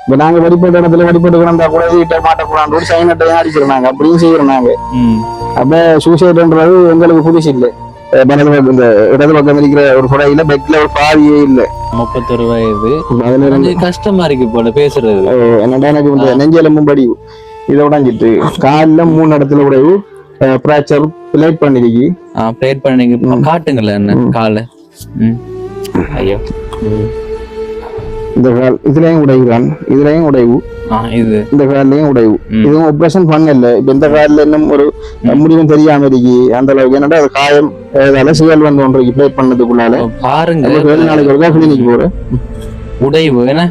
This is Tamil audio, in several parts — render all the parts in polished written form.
இப்ப நாங்க வடிப்பட்ட இடத்துல வடிப்பட்டு கிடந்தா கூட வீட்டை மாட்டக்கூடாது ஒரு சைனட்டையும் அடிச்சிருந்தாங்க அப்படியும் செய்யறாங்க. அப்ப சூசைடுன்றது எங்களுக்கு புதுசு இல்லை. இந்த இடது பக்கம் இருக்கிற ஒரு புடையில பெட்ல ஒரு பாதியே இல்லை. 31 வயது. கஷ்டமா இருக்கு போல பேசுறது. என்னடா எனக்கு இந்த நெஞ்செலும்பும் படி இதை உடஞ்சிட்டு காலில் 3 இடத்துல உடைவு பிராக்சர் பிளேட் பண்ணிருக்கு. பிளேட் பண்ணி காட்டுங்களேன் என்ன காலை. ஐயோ இந்த கால் இதுலயும் உடைவுதான், இதுலயும் உடைவு, இது இந்த கால்லயும் உடைவு. இதுவும் ஆபரேஷன் பண்ணல. இப்ப இந்த காலில் இன்னும் ஒரு முடிவும் தெரியாம இருக்கு அந்த அளவுக்கு. என்னடா அது காயம் ஏதால சிவல் வந்து ஒன்றைக்கு பிளேட் பண்ணதுக்குள்ளால பாருங்க. 7 நாளைக்கு ஒருக்கா கிளினிக் போறேன். உடைவு என்ன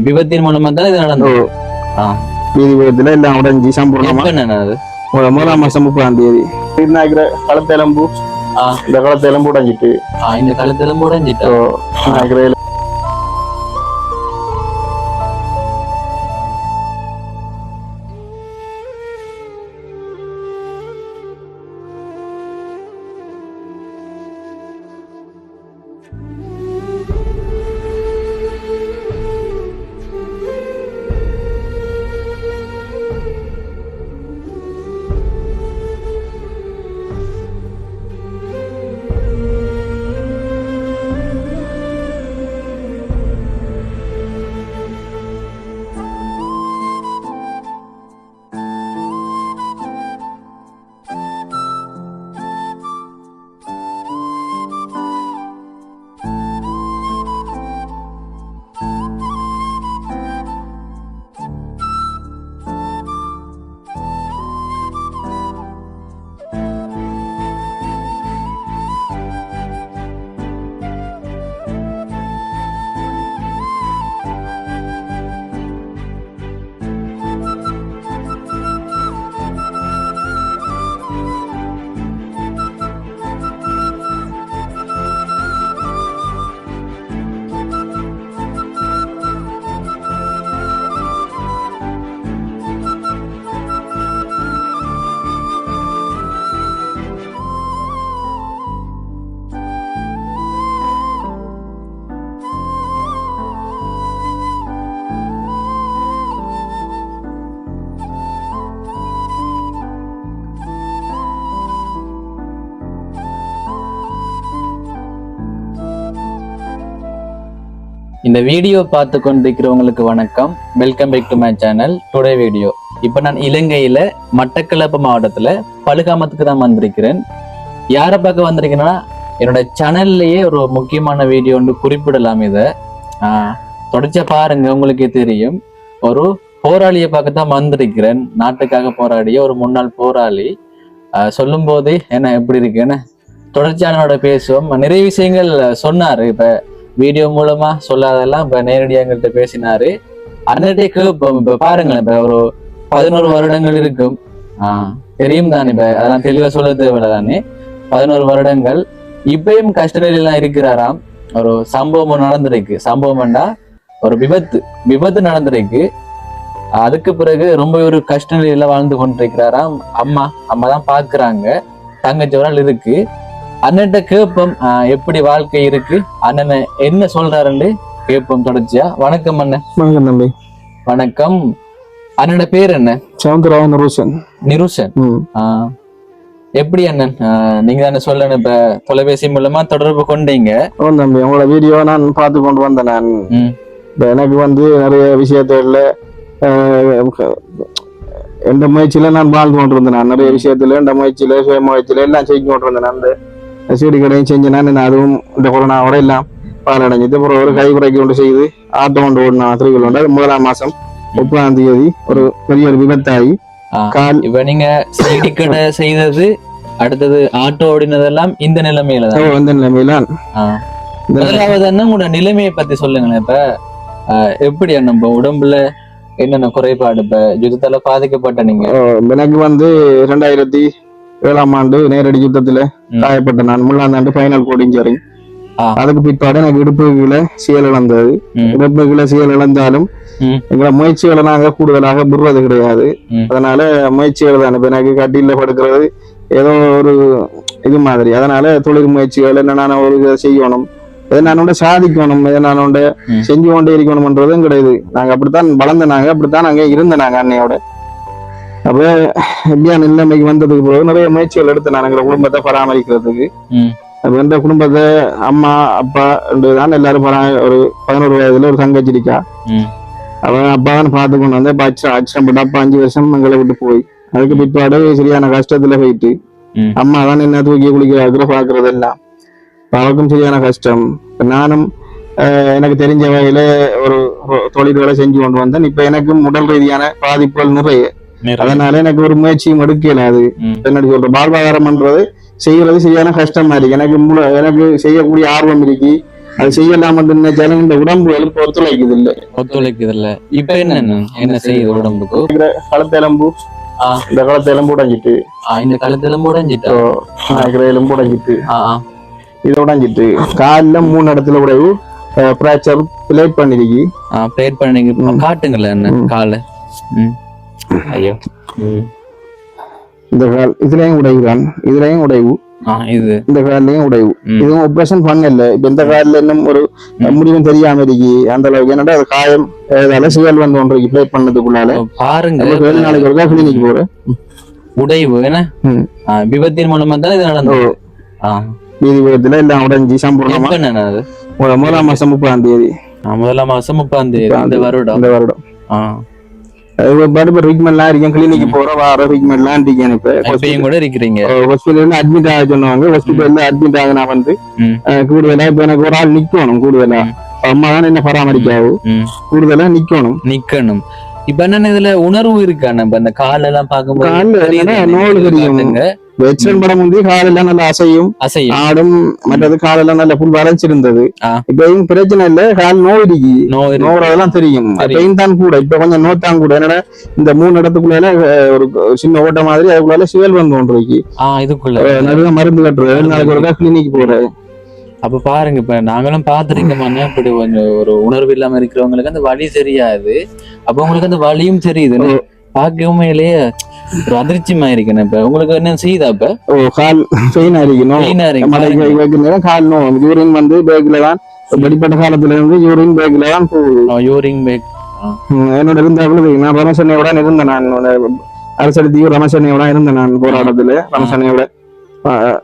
விபத்தின் மூலமா தான் இது நடந்தது. வீதி விபத்துல எல்லாம் உடைஞ்சி சம்பூர்ணமா 1ஆம் மாசம் 30ஆம் தேதி களத்தெலும்பு, இந்த களத்தெலும்பு உடைஞ்சிட்டு இந்த களத்தெலும்பு உடைஞ்சிட்டு இந்த வீடியோ பார்த்து கொண்டிருக்கிறவங்களுக்கு வணக்கம். Welcome back to my channel. Today video இப்போ நான் இலங்கையில மட்டக்களப்பு மாவட்டத்துல பழுகாமத்துக்கு தான் வந்திருக்கிறேன். யாரை பார்க்க வந்திருக்கேன்னா என்னோட சேனல்லையே ஒரு முக்கியமான வீடியோ ஒன்று குறிப்பிடலாம். இதை தொடர்ச்சியா பாருங்க, உங்களுக்கே தெரியும். ஒரு போராளியை பார்க்க தான் வந்திருக்கிறேன். நாட்டுக்காக போராடிய ஒரு முன்னாள் போராளி. சொல்லும் போதே என்ன எப்படி இருக்குன்னு தொடர்ச்சியானோட பேசுவோம். நிறைய விஷயங்கள் சொன்னாரு. இப்ப வீடியோ மூலமா சொல்லாதெல்லாம் இப்ப நேரடியாக எங்கள்கிட்ட பேசினாரு. அன்னைக்கு இப்ப பாருங்களேன், இப்ப ஒரு 11 வருடங்கள் இருக்கும். தெரியும் தானே, இப்ப அதெல்லாம் தெளிவா சொல்ல தேவையில்ல தானே. 11 வருடங்கள் இப்பயும் கஷ்ட நிலையெல்லாம் இருக்கிறாராம். ஒரு சம்பவம் நடந்திருக்கு. சம்பவம்டா ஒரு விபத்து நடந்திருக்கு. அதுக்கு பிறகு ரொம்ப ஒரு கஷ்ட நிலையில வாழ்ந்து கொண்டிருக்கிறாராம். அம்மா தான் பாக்குறாங்க. தங்கச்சி ஒரு ஆள் இருக்கு. அண்ணன்ட்ட கேட்போம் எப்படி வாழ்க்கை இருக்கு, அண்ணன் என்ன சொல்றாருன்னு கேட்போம் தொடர்ச்சியா. வணக்கம் அண்ணன். வணக்கம் தம்பி. வணக்கம். அண்ணனோட பேர் என்ன? சவுந்தரராயன் நிருஷன். நிருஷன். எப்படி அண்ணன் நீங்க தானே சொல்லணும், இப்ப தொலைபேசி மூலமா தொடர்பு கொண்டீங்க. தம்பி, உங்களோட வீடியோ நான் பார்த்து கொண்டு வந்தேன். நான் எனக்கு வந்து நிறைய விஷயத்துல எந்த முயற்சியில நான் வாழ்ந்து கொண்டு இருந்தேன். நான் நிறைய விஷயத்துல எந்த முயற்சியில சுய முயற்சியில எல்லாம் செஞ்சு கொண்டு இருந்தேன். அந்த சீடி கடையும் செஞ்சேன். நான் அதுவும் இந்த கொரோனாவோட எல்லாம் பாலடைஞ்சது. அப்புறம் ஒரு கைகுறைக்கு கொண்டு செய்து ஆட்டோ கொண்டு ஓடினா 3 கிலோமீட்டர். 1ஆம் மாசம் 30ஆம் தேதி ஒரு பெரிய ஒரு விபத்தாகி கால். இப்ப நீங்க சீடி கடை செய்தது, அடுத்தது ஆட்டோ ஓடினதெல்லாம் இந்த நிலைமையில தான். இந்த நிலைமையில முதலாவது அண்ணன் உங்களோட நிலைமையை பத்தி சொல்லுங்களேன். இப்ப எப்படி அண்ணன் இப்ப உடம்புல என்னென்ன குறைபாடு, இப்ப யுத்தத்தால பாதிக்கப்பட்ட நீங்க? எனக்கு வந்து 2007ஆம் ஆண்டு நேரடி யுத்தத்துல காயப்பட்ட நான். 3ஆம் ஆண்டு ஃபைனல் கோட் இன்ஜரி. அதுக்கு பிற்பாடு எனக்கு இடுப்புகளை சீல் இழந்தது. இடுப்புகளை சீல் இழந்தாலும் எங்களை முயற்சிகளை நாங்க கூடுதலாக விடுறது கிடையாது. அதனால முயற்சிகள் தான். இப்ப எனக்கு கட்டில படுக்கிறது ஏதோ ஒரு இது மாதிரி. அதனால தொழில் முயற்சிகள் என்ன நான் ஒரு செய்யணும், இதை நானோட சாதிக்கணும், இதை நானோட செஞ்சு கொண்டே இருக்கணும்ன்றதும் கிடையாது. நாங்க அப்படித்தான் வளர்ந்தனாங்க, அப்படித்தான் நாங்க இருந்தனாங்க அன்னையோட. அப்ப எப்படியா நிலைமைக்கு வந்ததுக்கு பிறகு நிறைய முயற்சிகள் எடுத்து நான் எங்களை குடும்பத்தை பராமரிக்கிறதுக்கு. அப்ப இந்த குடும்பத்தை அம்மா அப்பா தான் எல்லாரும் ஒரு 11 வயதுல ஒரு தங்கச்சி இருக்கா. அவன் அப்பா தான் பார்த்து கொண்டு வந்து அச்சப்பட்டு அப்பா 5 வருஷம் எங்களை விட்டு போய் அதுக்கு பிற்பாடு சரியான கஷ்டத்துல போயிட்டு அம்மா தான் என்ன தூக்கி குளிக்கிறார்கள் பாக்குறது எல்லாம். அவருக்கும் சரியான கஷ்டம். நானும் எனக்கு தெரிஞ்ச வகையில ஒரு தொழில்களை செஞ்சு கொண்டு வந்தேன். இப்ப எனக்கும் உடல் ரீதியான பாதிப்புகள் நிறைய. அதனால எனக்கு ஒரு முயற்சியும் எடுக்கல. அது என்ன சொல்ற வாழ்வாதாரம்ன்றது செய்யறது சரியான கஷ்டமா இருக்கு. எனக்கு செய்யக்கூடிய ஆர்வம் இருக்கு, அது செய்யலாம் நினைச்சாலும் இந்த உடம்பு எழுப்பு ஒத்துழைக்குது இல்ல. இப்ப என்ன செய்யுது உடம்புக்கு? களத்தெலும்பு, இந்த களத்தெலும்பு உடைஞ்சிட்டு, இந்த களத்தெலும்பு உடைஞ்சிட்டு, எலும்பு உடைஞ்சிட்டு, இது உடைஞ்சிட்டு, காலில 3 இடத்துல உடைவு பிராக்சர் பிளேட் பண்ணிருக்கு. பிளேட் பண்ணி காட்டுங்கள என்ன கால. ஐயோ, இந்த கால் இதுலயும் உடைவுதான், இதுலயும் உடைவு, இந்த காலையும் உடைவு. இதுவும் ஆபரேஷன் பண்ணல. இப்ப இந்த காலில் இன்னும் ஒரு முடிவும் தெரியாம இருக்கு அந்த அளவுக்கு. என்னடா அது காயம் சிவல் வந்து ஒன்றைக்கு பிளேட் பண்ணதுக்குள்ளால பாருங்க. 7 நாளைக்கு ஒருக்கா கிளினிக் போறேன். உடைவு என்ன விபத்தின் மூலமா தான் இது நடந்தது. வீதி விபத்துல எல்லாம் உடைஞ்சி சம்பூர்ணமா. 1ஆம் மாசம் 30ஆம் தேதி. 1ஆம் மாசம் 30ஆம் தேதி இந்த வருடம். ட்ரீட்மெண்ட்லாம் இருக்கேன், கிளினிக்கு போற வார ட்ரீட்மெண்ட்லாம் இருக்கேன். இப்ப கூட இருக்கிறீங்க. ஹாஸ்பிட்டல்ல அட்மிட் ஆக சொன்னாங்க. ஹாஸ்பிட்டல்ல அட்மிட் ஆக நான் வந்து கூடுதலா இப்ப எனக்கு ஒரு ஆள் நிக்கணும். கூடுதலா அம்மா தான் என்ன பராமரிக்காவும் கூடுதலா நிக்கணும். இப்ப என்ன இதுல உணர்வு இருக்கா? நம்ம அந்த கால எல்லாம் பார்க்கும்போது நோடு தெரியும். வெச்சன் படம் வந்து காலெல்லாம் நல்லா அசையும் ஆடும். மற்றது காலெல்லாம் நல்ல புல் வரைச்சிருந்தது. இப்ப பிரச்சனை இல்ல. கால் நோறதெல்லாம் தெரியும். பெயின் தான் கூட. இப்ப கொஞ்சம் நோத்தான் கூட. என்னடா இந்த 3 இடத்துக்குள்ள ஒரு சின்ன ஓட்ட மாதிரி அதுக்குள்ள சிவல் வந்து ஒன்றைக்கு இதுக்குள்ள நிறைய மருந்து கட்டுறது. 7 நாளைக்கு ஒருக்கா கிளினிக் போறேன். அப்ப பாருங்க, இப்ப நாங்களும் பாத்துருக்கோம். இப்படி ஒரு உணர்வு இல்லாம இருக்கிறவங்களுக்கு அந்த வலி தெரியாது. அப்ப உங்களுக்கு அந்த வலியும் தெரியுது. பாக்க உண்மையிலேயே ஒரு அதிர்ச்சிமா இருக்கேன். இப்ப உங்களுக்கு என்ன செய்யுதா? இப்ப கால் பெயின் ஆയിരിக்கும். கால் நோ யூரின் வந்து பேக்ல தான் வெளிப்பட்ட காலத்துல இருந்து யூரின் பேக்ல தான் போகுது. யூரின் பேக் என்னோட இருந்தாலும் நான் ரமசனையோட இருந்தேன். நான் அரசடித்தையும் ரமசனையோட இருந்தேன். நான் போராட்டத்துல ரமசனையோட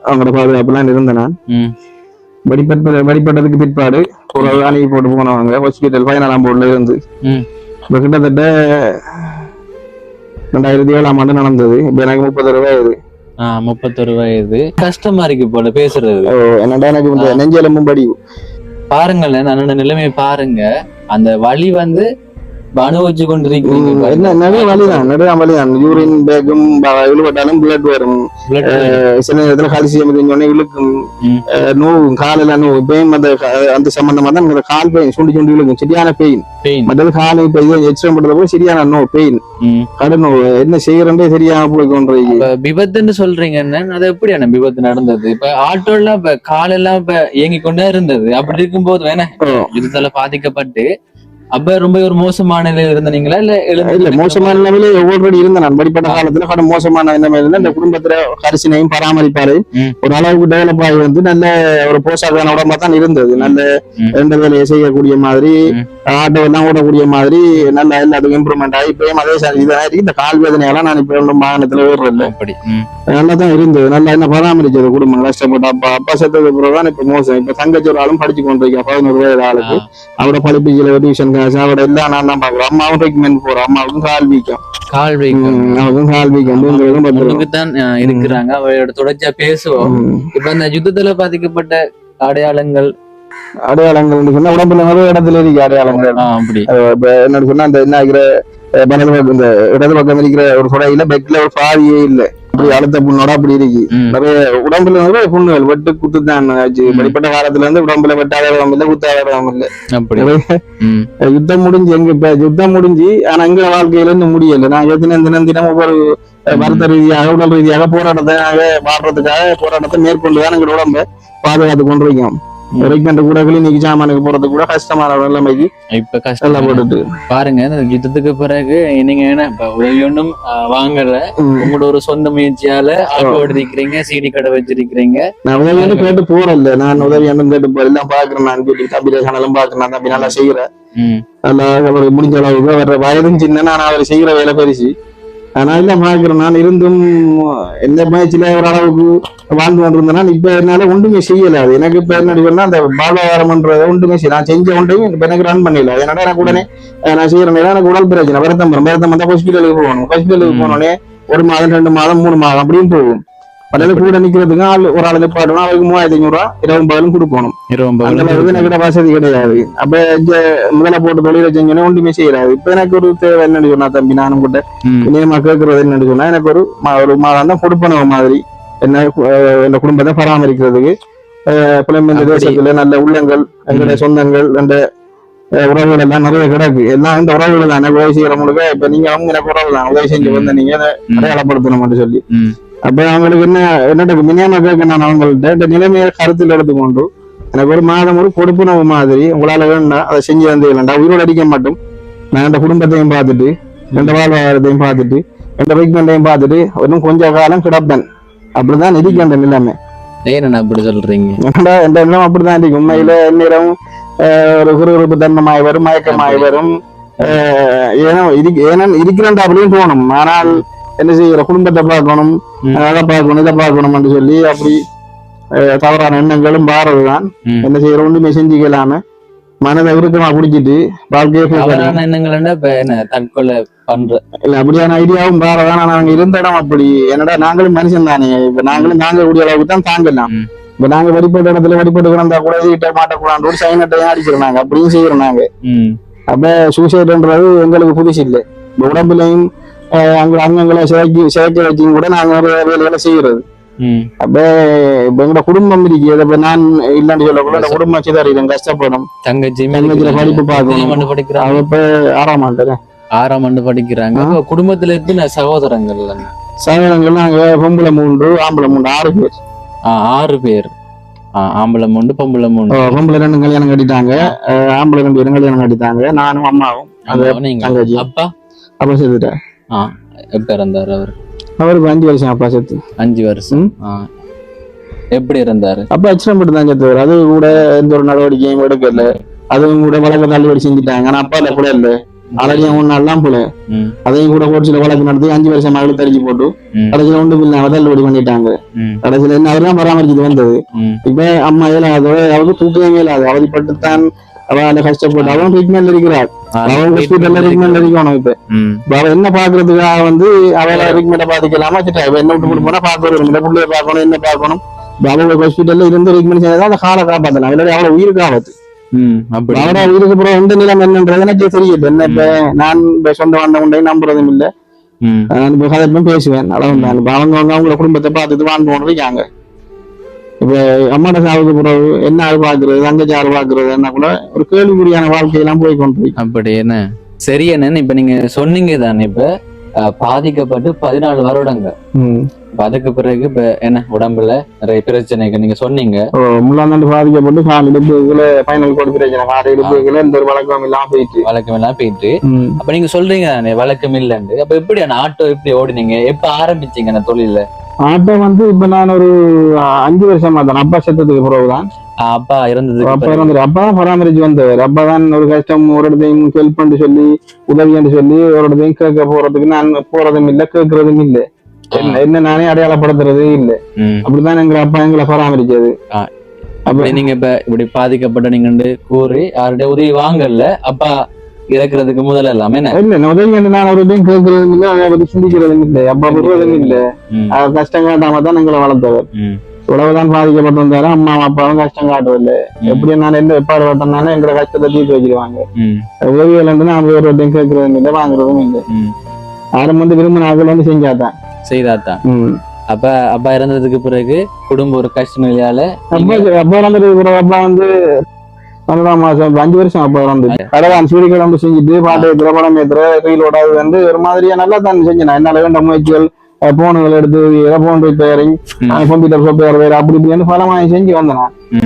அவங்களோட பாதுகாப்புலாம் இருந்தேன். நான் வழிபட்டதுக்கு பிற்பாடு ஒரு அணி போட்டு போனவங்க ஹாஸ்பிட்டல் 14ஆம் போர்டுல இருந்து கிட்டத்தட்ட 2007ஆம் ஆண்டு நடந்தது. இப்ப எனக்கு 31 வயது. 31 வயது. கஷ்டமா இருக்கு போல பேசுறது. என்னடா எனக்கு நெஞ்செலும்பும் படி. பாருங்களேன், நான் நிலைமையை பாருங்க. அந்த வலி வந்து அனுபவிச்சு கொண்டிருக்கீங்க. நிறைய வலிதான், நிறைய வலிதான். யூரின் பேக்கும் இழுபட்டாலும் பிளட் வரும். சில நேரத்துல கால்சியம் இழுக்கும், நோவும் காலெல்லாம் நோவு. இப்பயும் அந்த சம்பந்தமா தான் கால் பெயின் சுண்டி இழுக்கும். சரியான பெயின். மற்றது காலை இப்ப இது எக்ஸ்ட்ரா பண்றப்போ சரியான நோ பெயின், கடன் நோவு. என்ன செய்யறே தெரியாம போய் கொண்டு விபத்துன்னு சொல்றீங்க. என்ன அது எப்படியான விபத்து நடந்தது? இப்ப ஆட்டோ எல்லாம் இப்ப காலெல்லாம் இப்ப இயங்கி கொண்டே இருந்தது. அப்படி இருக்கும்போது வேணா இதுல பாதிக்கப்பட்டு அப்ப ரொம்ப ஒரு மோசமான நிலையில இருந்தீங்களா? இல்ல மோசமான நிலையில ஆல்ரெடி இருந்தேன். நான் படிப்பட்ட காலத்துல கடும் மோசமான நிலைமையில இருந்த. இந்த குடும்பத்துல கரிசனையும் பராமரிப்பாரையும் ஒரு அளவுக்கு டெவலப் ஆகி வந்து நல்ல ஒரு போஷாக்கான உடம்பா தான் இருந்தது. நல்ல 2 வேலையை செய்யக்கூடிய மாதிரி, ஆட்டோ எல்லாம் ஓடக்கூடிய மாதிரி நல்ல எல்லாத்துக்கும் இம்ப்ரூவ்மெண்ட் ஆகி இப்பயும் அதே இதாக இந்த கால் வேதனையெல்லாம் நான் இப்ப வாகனத்துல ஓடுறதில்லை. அப்படி நல்லா தான் இருந்தது. நல்லா என்ன பராமரிச்சது குடும்பம். கஷ்டப்பட்டு அப்பா செத்தது பிறகுதான் இப்ப மோசம். இப்ப தங்கச்சி ஒரு ஆளும் படிச்சு கொண்டிருக்கேன். 11 வயது ஆளுக்கு. அவரோட படிப்புகளை டியூஷன் அவட எல்லாம் நான் தான் பாக்குறேன். அம்மாவும் ரெக்கமெண்ட் போறேன். அம்மாவுக்கும் கால் வீக்கம் தான் இருக்கிறாங்க. அவரோட தொடர்ச்சியா பேசுவோம். இப்ப இந்த யுத்தத்துல பாதிக்கப்பட்ட அடையாளங்கள் சொன்னா உடம்புல நிறைய இடத்துல இருக்கு அடையாளங்கள். அப்படி என்ன சொன்னா அந்த என்ன ஆகிற இந்த இடது பக்கம் இருக்கிற ஒரு சொடையில பெக்ல ஒரு பாதியே இல்லை. அப்படி அழுத்த புண்ணோட அப்படி இருக்கு. நிறைய உடம்புல நிறைய புண்ணுகள் வெட்டு குத்து தான் ஆச்சு. படிப்பட்ட காலத்துல இருந்து உடம்புல வெட்டாத இடம் இல்லை, குத்தாத இடம் இல்லை. யுத்தம் முடிஞ்சு இப்ப யுத்தம் முடிஞ்சு ஆனா எங்க வாழ்க்கையில இருந்து முடியல. நாங்க தினம் ஒவ்வொரு வருத்த ரீதியாக உடல் ரீதியாக போராட்டத்தை வாழ்றதுக்காக போராட்டத்தை மேற்கொண்டுதான் எங்க உடம்ப பாதுகாத்து கொண்டிருக்கோம். ட்ரீட்மெண்ட் கூட கிளினிக் சாமானுக்கு போறது கூட கஷ்டமான நிலைமைக்கு இப்ப கஷ்டம் போட்டுட்டு பாருங்க. இந்த யுத்தத்துக்கு பிறகு நீங்க என்ன இப்ப உதவி ஒன்றும் வாங்கல, உங்களோட ஒரு சொந்த முயற்சியால ஆட்டோ ஓடிருக்கிறீங்க, சீடி கடை வச்சிருக்கிறீங்க. நான் உதவி ஒன்றும் கேட்டு போறேன், நான் உதவி ஒன்றும் கேட்டு போறேன், எல்லாம் பாக்குறேன். நான் கேட்டு தம்பி சேனலும் பாக்குறேன், தம்பி நல்லா செய்யறேன், நல்லா அவர் முடிஞ்ச அளவுக்கு அவர் வயதும் சின்ன, நான் அவர் செய்யற வேலை பெருசு. ஆனா எல்லாம் பாக்குறேன். நான் இருந்தும் எந்த முயற்சியில ஒரு அளவுக்கு வாழ்ந்து கொண்டிருந்தேன்னா இப்ப என்னால ஒன்றுமே செய்யல. அது எனக்கு இப்ப என்ன சொன்னா அந்த வாழ்வாதாரம்ன்றத ஒன்றுமே செய்ய நான் செஞ்ச ஒன்றையும் இப்ப எனக்கு ரன் பண்ணல. அதனால எனக்கு உடனே நான் செய்யற நேரம் எனக்கு உடல் பிரச்சனை, வருத்தம் வந்தா ஹாஸ்பிட்டலுக்கு போகணும். ஹாஸ்பிட்டலுக்கு போனோடனே 1 மாதம் 2 மாதம் 3 மாதம் அப்படின்னு போகும். பல கூட நிக்கிறதுக்கு ஒரு ஆள் நிப்பாட்டணும், அவருக்கு 3500 ரூபா 20 பகலும் கொடுக்கணும். எனக்கு வசதி கிடையாது. அப்ப முதல்ல போட்டு தொழிலை செஞ்சோன்னே ஒன்றுமே செய்யறாது. இப்ப எனக்கு ஒரு தேவை என்னன்னு சொன்னா தம்பி, நானும் கூட இனியமா கேட்கறது என்னன்னு சொன்னா எனக்கு ஒரு மாதம் தான் கொடுப்பனவு மாதிரி என்ன இந்த குடும்பத்தை பராமரிக்கிறதுக்கு புலம்பெயர்ந்த தேசத்துல நல்ல உள்ளங்கள், எங்களுடைய சொந்தங்கள், அந்த உறவுகள் எல்லாம் நிறைய கிடக்கு. எல்லாம் இந்த உறவுகள் தான் எனக்கு உதவி செய்யறவங்களுக்கு. இப்ப நீங்க அவங்க எனக்கு உறவு தான் உதவி செஞ்சு வந்த நீங்க அடையாளப்படுத்தணும்னு சொல்லி அப்ப அவங்களுக்கு என்னோட மினியமா கேட்க நான் அவங்கள்ட்ட இந்த நிலைமையை கருத்தில் எடுத்துக்கொண்டு எனக்கு ஒரு மாதம் ஒரு கொடுப்புணவு மாதிரி உங்களால வேண்டாம் அதை செஞ்சு வந்து இல்லைண்டா உயிரோடு அடிக்க மாட்டோம். நான் இந்த குடும்பத்தையும் பார்த்துட்டு எந்த வாழ்வாதாரத்தையும் பார்த்துட்டு எந்த ட்ரீட்மெண்ட்டையும் பார்த்துட்டு இன்னும் கொஞ்ச காலம் கிடப்பேன். அப்படிதான் இருக்கு அந்த நிலைமை. ஏன் அப்படி சொல்றீங்க? எந்த நிலம் அப்படிதான் இருக்கு. உண்மையில நேரம் ஒரு குறுகுறுப்பு தன்மமாய் வரும், மயக்கமாய் வரும். ஏன்னா இருக்கிறேன் அப்படின்னு தோணும். ஆனால் என்ன செய்யற குடும்பத்தை பார்க்கணும், அதை பார்க்கணும், இதை பார்க்கணும் சொல்லி அப்படி தவறான எண்ணங்களும் பாரதுதான். என்ன செய்யற ஒன்றுமே செஞ்சுக்கலாம மனதை உருக்கமா குடிச்சிட்டு வாழ்க்கையை தற்கொலை பண்ற இல்ல அப்படியான ஐடியாவும் பாரதான். நாங்க இருந்த இடம் அப்படி. என்னடா நாங்களும் மனுஷன் தானே, இப்ப நாங்களும் தாங்கக்கூடிய அளவுக்கு தான் தாங்கலாம். இப்ப நாங்க வழிபட்ட இடத்துல வழிபட்டு கிடந்தா கூட வீட்டை மாட்டக்கூடாது ஒரு சைனட்டையும் அடிக்கிறோம் நாங்க, அப்படியும் செய்யறோம் நாங்க. அப்ப சூசைடுன்றது எங்களுக்கு புதுசு இல்லை. உடம்புலையும் அங்கங்களை சிதைக்க வச்சும் கூட நாங்க வேலைகளை செய்யறது. அப்ப எங்களோட குடும்பம் இருக்குது. இப்ப நான் இல்லன்னு சொல்லக்கூட குடும்பம் சிதறிடும், கஷ்டப்படும். தங்கச்சியில படிப்பு பார்க்கணும். அவ இப்ப 6ஆம் ஆண்டு படிக்கிறாங்க. குடும்பத்துல இருந்து சகோதரங்கள் நாங்க பொம்பளை 3 ஆம்பளை 3 6 பேர். 6 பேர். ஆம்பளை 3 பொம்பளை 3. பொம்பளை 2 கல்யாணம் கட்டிட்டாங்க, ஆம்பளை 2 பேரும் கல்யாணம் கட்டிட்டாங்க. நானும் அம்மாவும். தங்கச்சி அப்பா செத்துட்டார். எப்ப இருந்தாரு அவர்? அவருக்கு 5 வருஷம். அப்பா செத்து 5 வருஷம். எப்படி இருந்தாரு? அப்பா ஆக்சிடென்ட் தான் செத்துவார். அது கூட எந்த ஒரு நடவடிக்கையும் எடுக்கல. அதுவும் கூட வழக்கு தள்ளுபடி செஞ்சுட்டாங்க. ஆனா அப்பா இல்ல கூட இல்ல ஆல்ரெடி 3 நாள் போல அதையும் கூட கோர்ட்ல வழக்கு நடத்தி 5 வருஷம் மகளை தரிச்சு போட்டு கடைசியில ஒன்று இல்லாம தள்ளுபடி பண்ணிட்டாங்க. கடைசியில என்ன அவர்தான் பராமரிச்சுட்டு வந்தது. இப்ப அம்மா இயலாதோ அவருக்கு தூக்கமே இல்லாது அவதிப்பட்டுத்தான் அவளை கஷ்டப்பட்டு அவன் ட்ரீட்மெண்ட் இருக்கிறார். அவன் ஹாஸ்பிட்டல்ல ட்ரீட்மெண்ட் இருக்கணும். இப்ப அவ என்ன பாக்குறதுக்காக அவளை ட்ரீட்மெண்ட்டை பாதிக்கலாமா என்ன விட்டு கொண்டு போனா பாக்கணும், பிள்ளைய பார்க்கணும், என்ன பார்க்கணும். அவங்க ஹாஸ்பிட்டல்ல இருந்து ட்ரீட்மெண்ட் செய்யறதா அந்த காலை காப்பாத்தலாம். அவளோட அவளை உயிருக்கு ஆபத்து. அவரோட உயிருக்கு அப்புறம் எந்த நிலம் என்னன்றது எனக்கு தெரியல. என்ன இப்ப நான் சொந்த வந்த உண்டை நம்புறதும் இல்லை. நான் இப்ப கதை பேசுவேன் அளவு அவங்களோட குடும்பத்தை பார்த்துட்டு வாழ்ந்து கொண்டு இருக்காங்க. இப்ப அம்மாட சாவுக்கு பிறகு என்ன ஆள் பாக்குறது, தங்கச்சி ஆள் பாக்குறது என்ன கூட ஒரு கேள்விக்குறியான வாழ்க்கையெல்லாம் போய் கொண்டு அப்படி என்ன சரி என்னன்னு இப்ப நீங்க சொன்னீங்க தானே. இப்ப பாதிக்கப்பட்டு 14 வருடங்கள். அதுக்கு பிறகு இப்ப என்ன உடம்புல நிறைய பிரச்சனைகள் நீங்க சொன்னீங்க. முன்னாடி பாதிக்கப்பட்டு கால் இடுப்புகளை பைனல் கோடு பிரச்சனை, கால் இடுப்புகளை எந்த ஒரு வழக்கம் எல்லாம் போயிட்டு அப்ப நீங்க சொல்றீங்க தானே வழக்கம் இல்லைன்னு. அப்ப எப்படி ஆட்டோ எப்படி ஓடினீங்க, எப்ப ஆரம்பிச்சீங்க அந்த தொழில? ஆட்டோ இப்ப நான் ஒரு 5 வருஷமா தான். அப்பா செத்ததுக்கு பிறகுதான். அப்பா இறந்தது. அப்பா தான் பராமரிச்சு வந்தவர். அப்பா தான் ஒரு கஷ்டம் ஒரு இடத்தையும் ஹெல்ப் பண்ணி சொல்லி உதவி என்று சொல்லி ஒரு இடத்தையும் கேட்க போறதுக்கு நான் போறதும் இல்லை, கேட்கறதும் இல்லை. என்ன நானே அடையாளப்படுத்துறதே இல்லை. அப்படிதான் எங்க அப்பா எங்களை பராமரிச்சது. அப்படி நீங்க இப்ப இப்படி பாதிக்கப்பட்ட நீங்க கூறி யாருடைய உதவி வாங்கல. அப்பா இறக்குறதுக்கு முதல்ல எல்லாமே இல்ல உதவி நான் ஒரு இதையும் கேட்கறதும் இல்லை, அதை பத்தி சிந்திக்கிறதும் இல்லை. அப்பா விடுறதும் இல்லை. கஷ்டம் காட்டாம தான் எங்களை வளர்த்தவர். உழவுதான் பாதிக்கப்பட்டு வந்தாலும் அம்மா அப்பாவும் கஷ்டம் காட்டுவதில்லை. எப்படி நான் எந்த எப்பாடு பட்டனாலும் எங்களை கஷ்டத்தை தீர்த்து வச்சிருவாங்க. உதவிகள் நான் வேறுவதையும் கேட்கறதும் இல்லை, வாங்குறதும் இல்லை. யாரும் விரும்பினார்கள் செஞ்சாதான் செய்தாதான். அப்ப அப்பா இறந்ததுக்கு பிறகு குடும்ப ஒரு கஷ்ட நிலையால அப்பா இறந்ததுக்கு பிறகு அப்பா 12ஆம் மாசம் 5 வருஷம் அப்பா இறந்துச்சு. கடவுள் சூரியக்கிழமை செஞ்சுட்டு பாட்டு ஏத்துற படம் ஏத்துற கையிலோட ஒரு மாதிரியா நல்லா தான் செஞ்சேன். என்னால வேண்ட முயற்சிகள் போன்கள் எடுத்து போன் ரிப்பேரிங் கம்ப்யூட்டர் சாஃப்ட்வேர் வேற அப்படி இப்படின்னு பலமாக செஞ்சு வந்தேன்.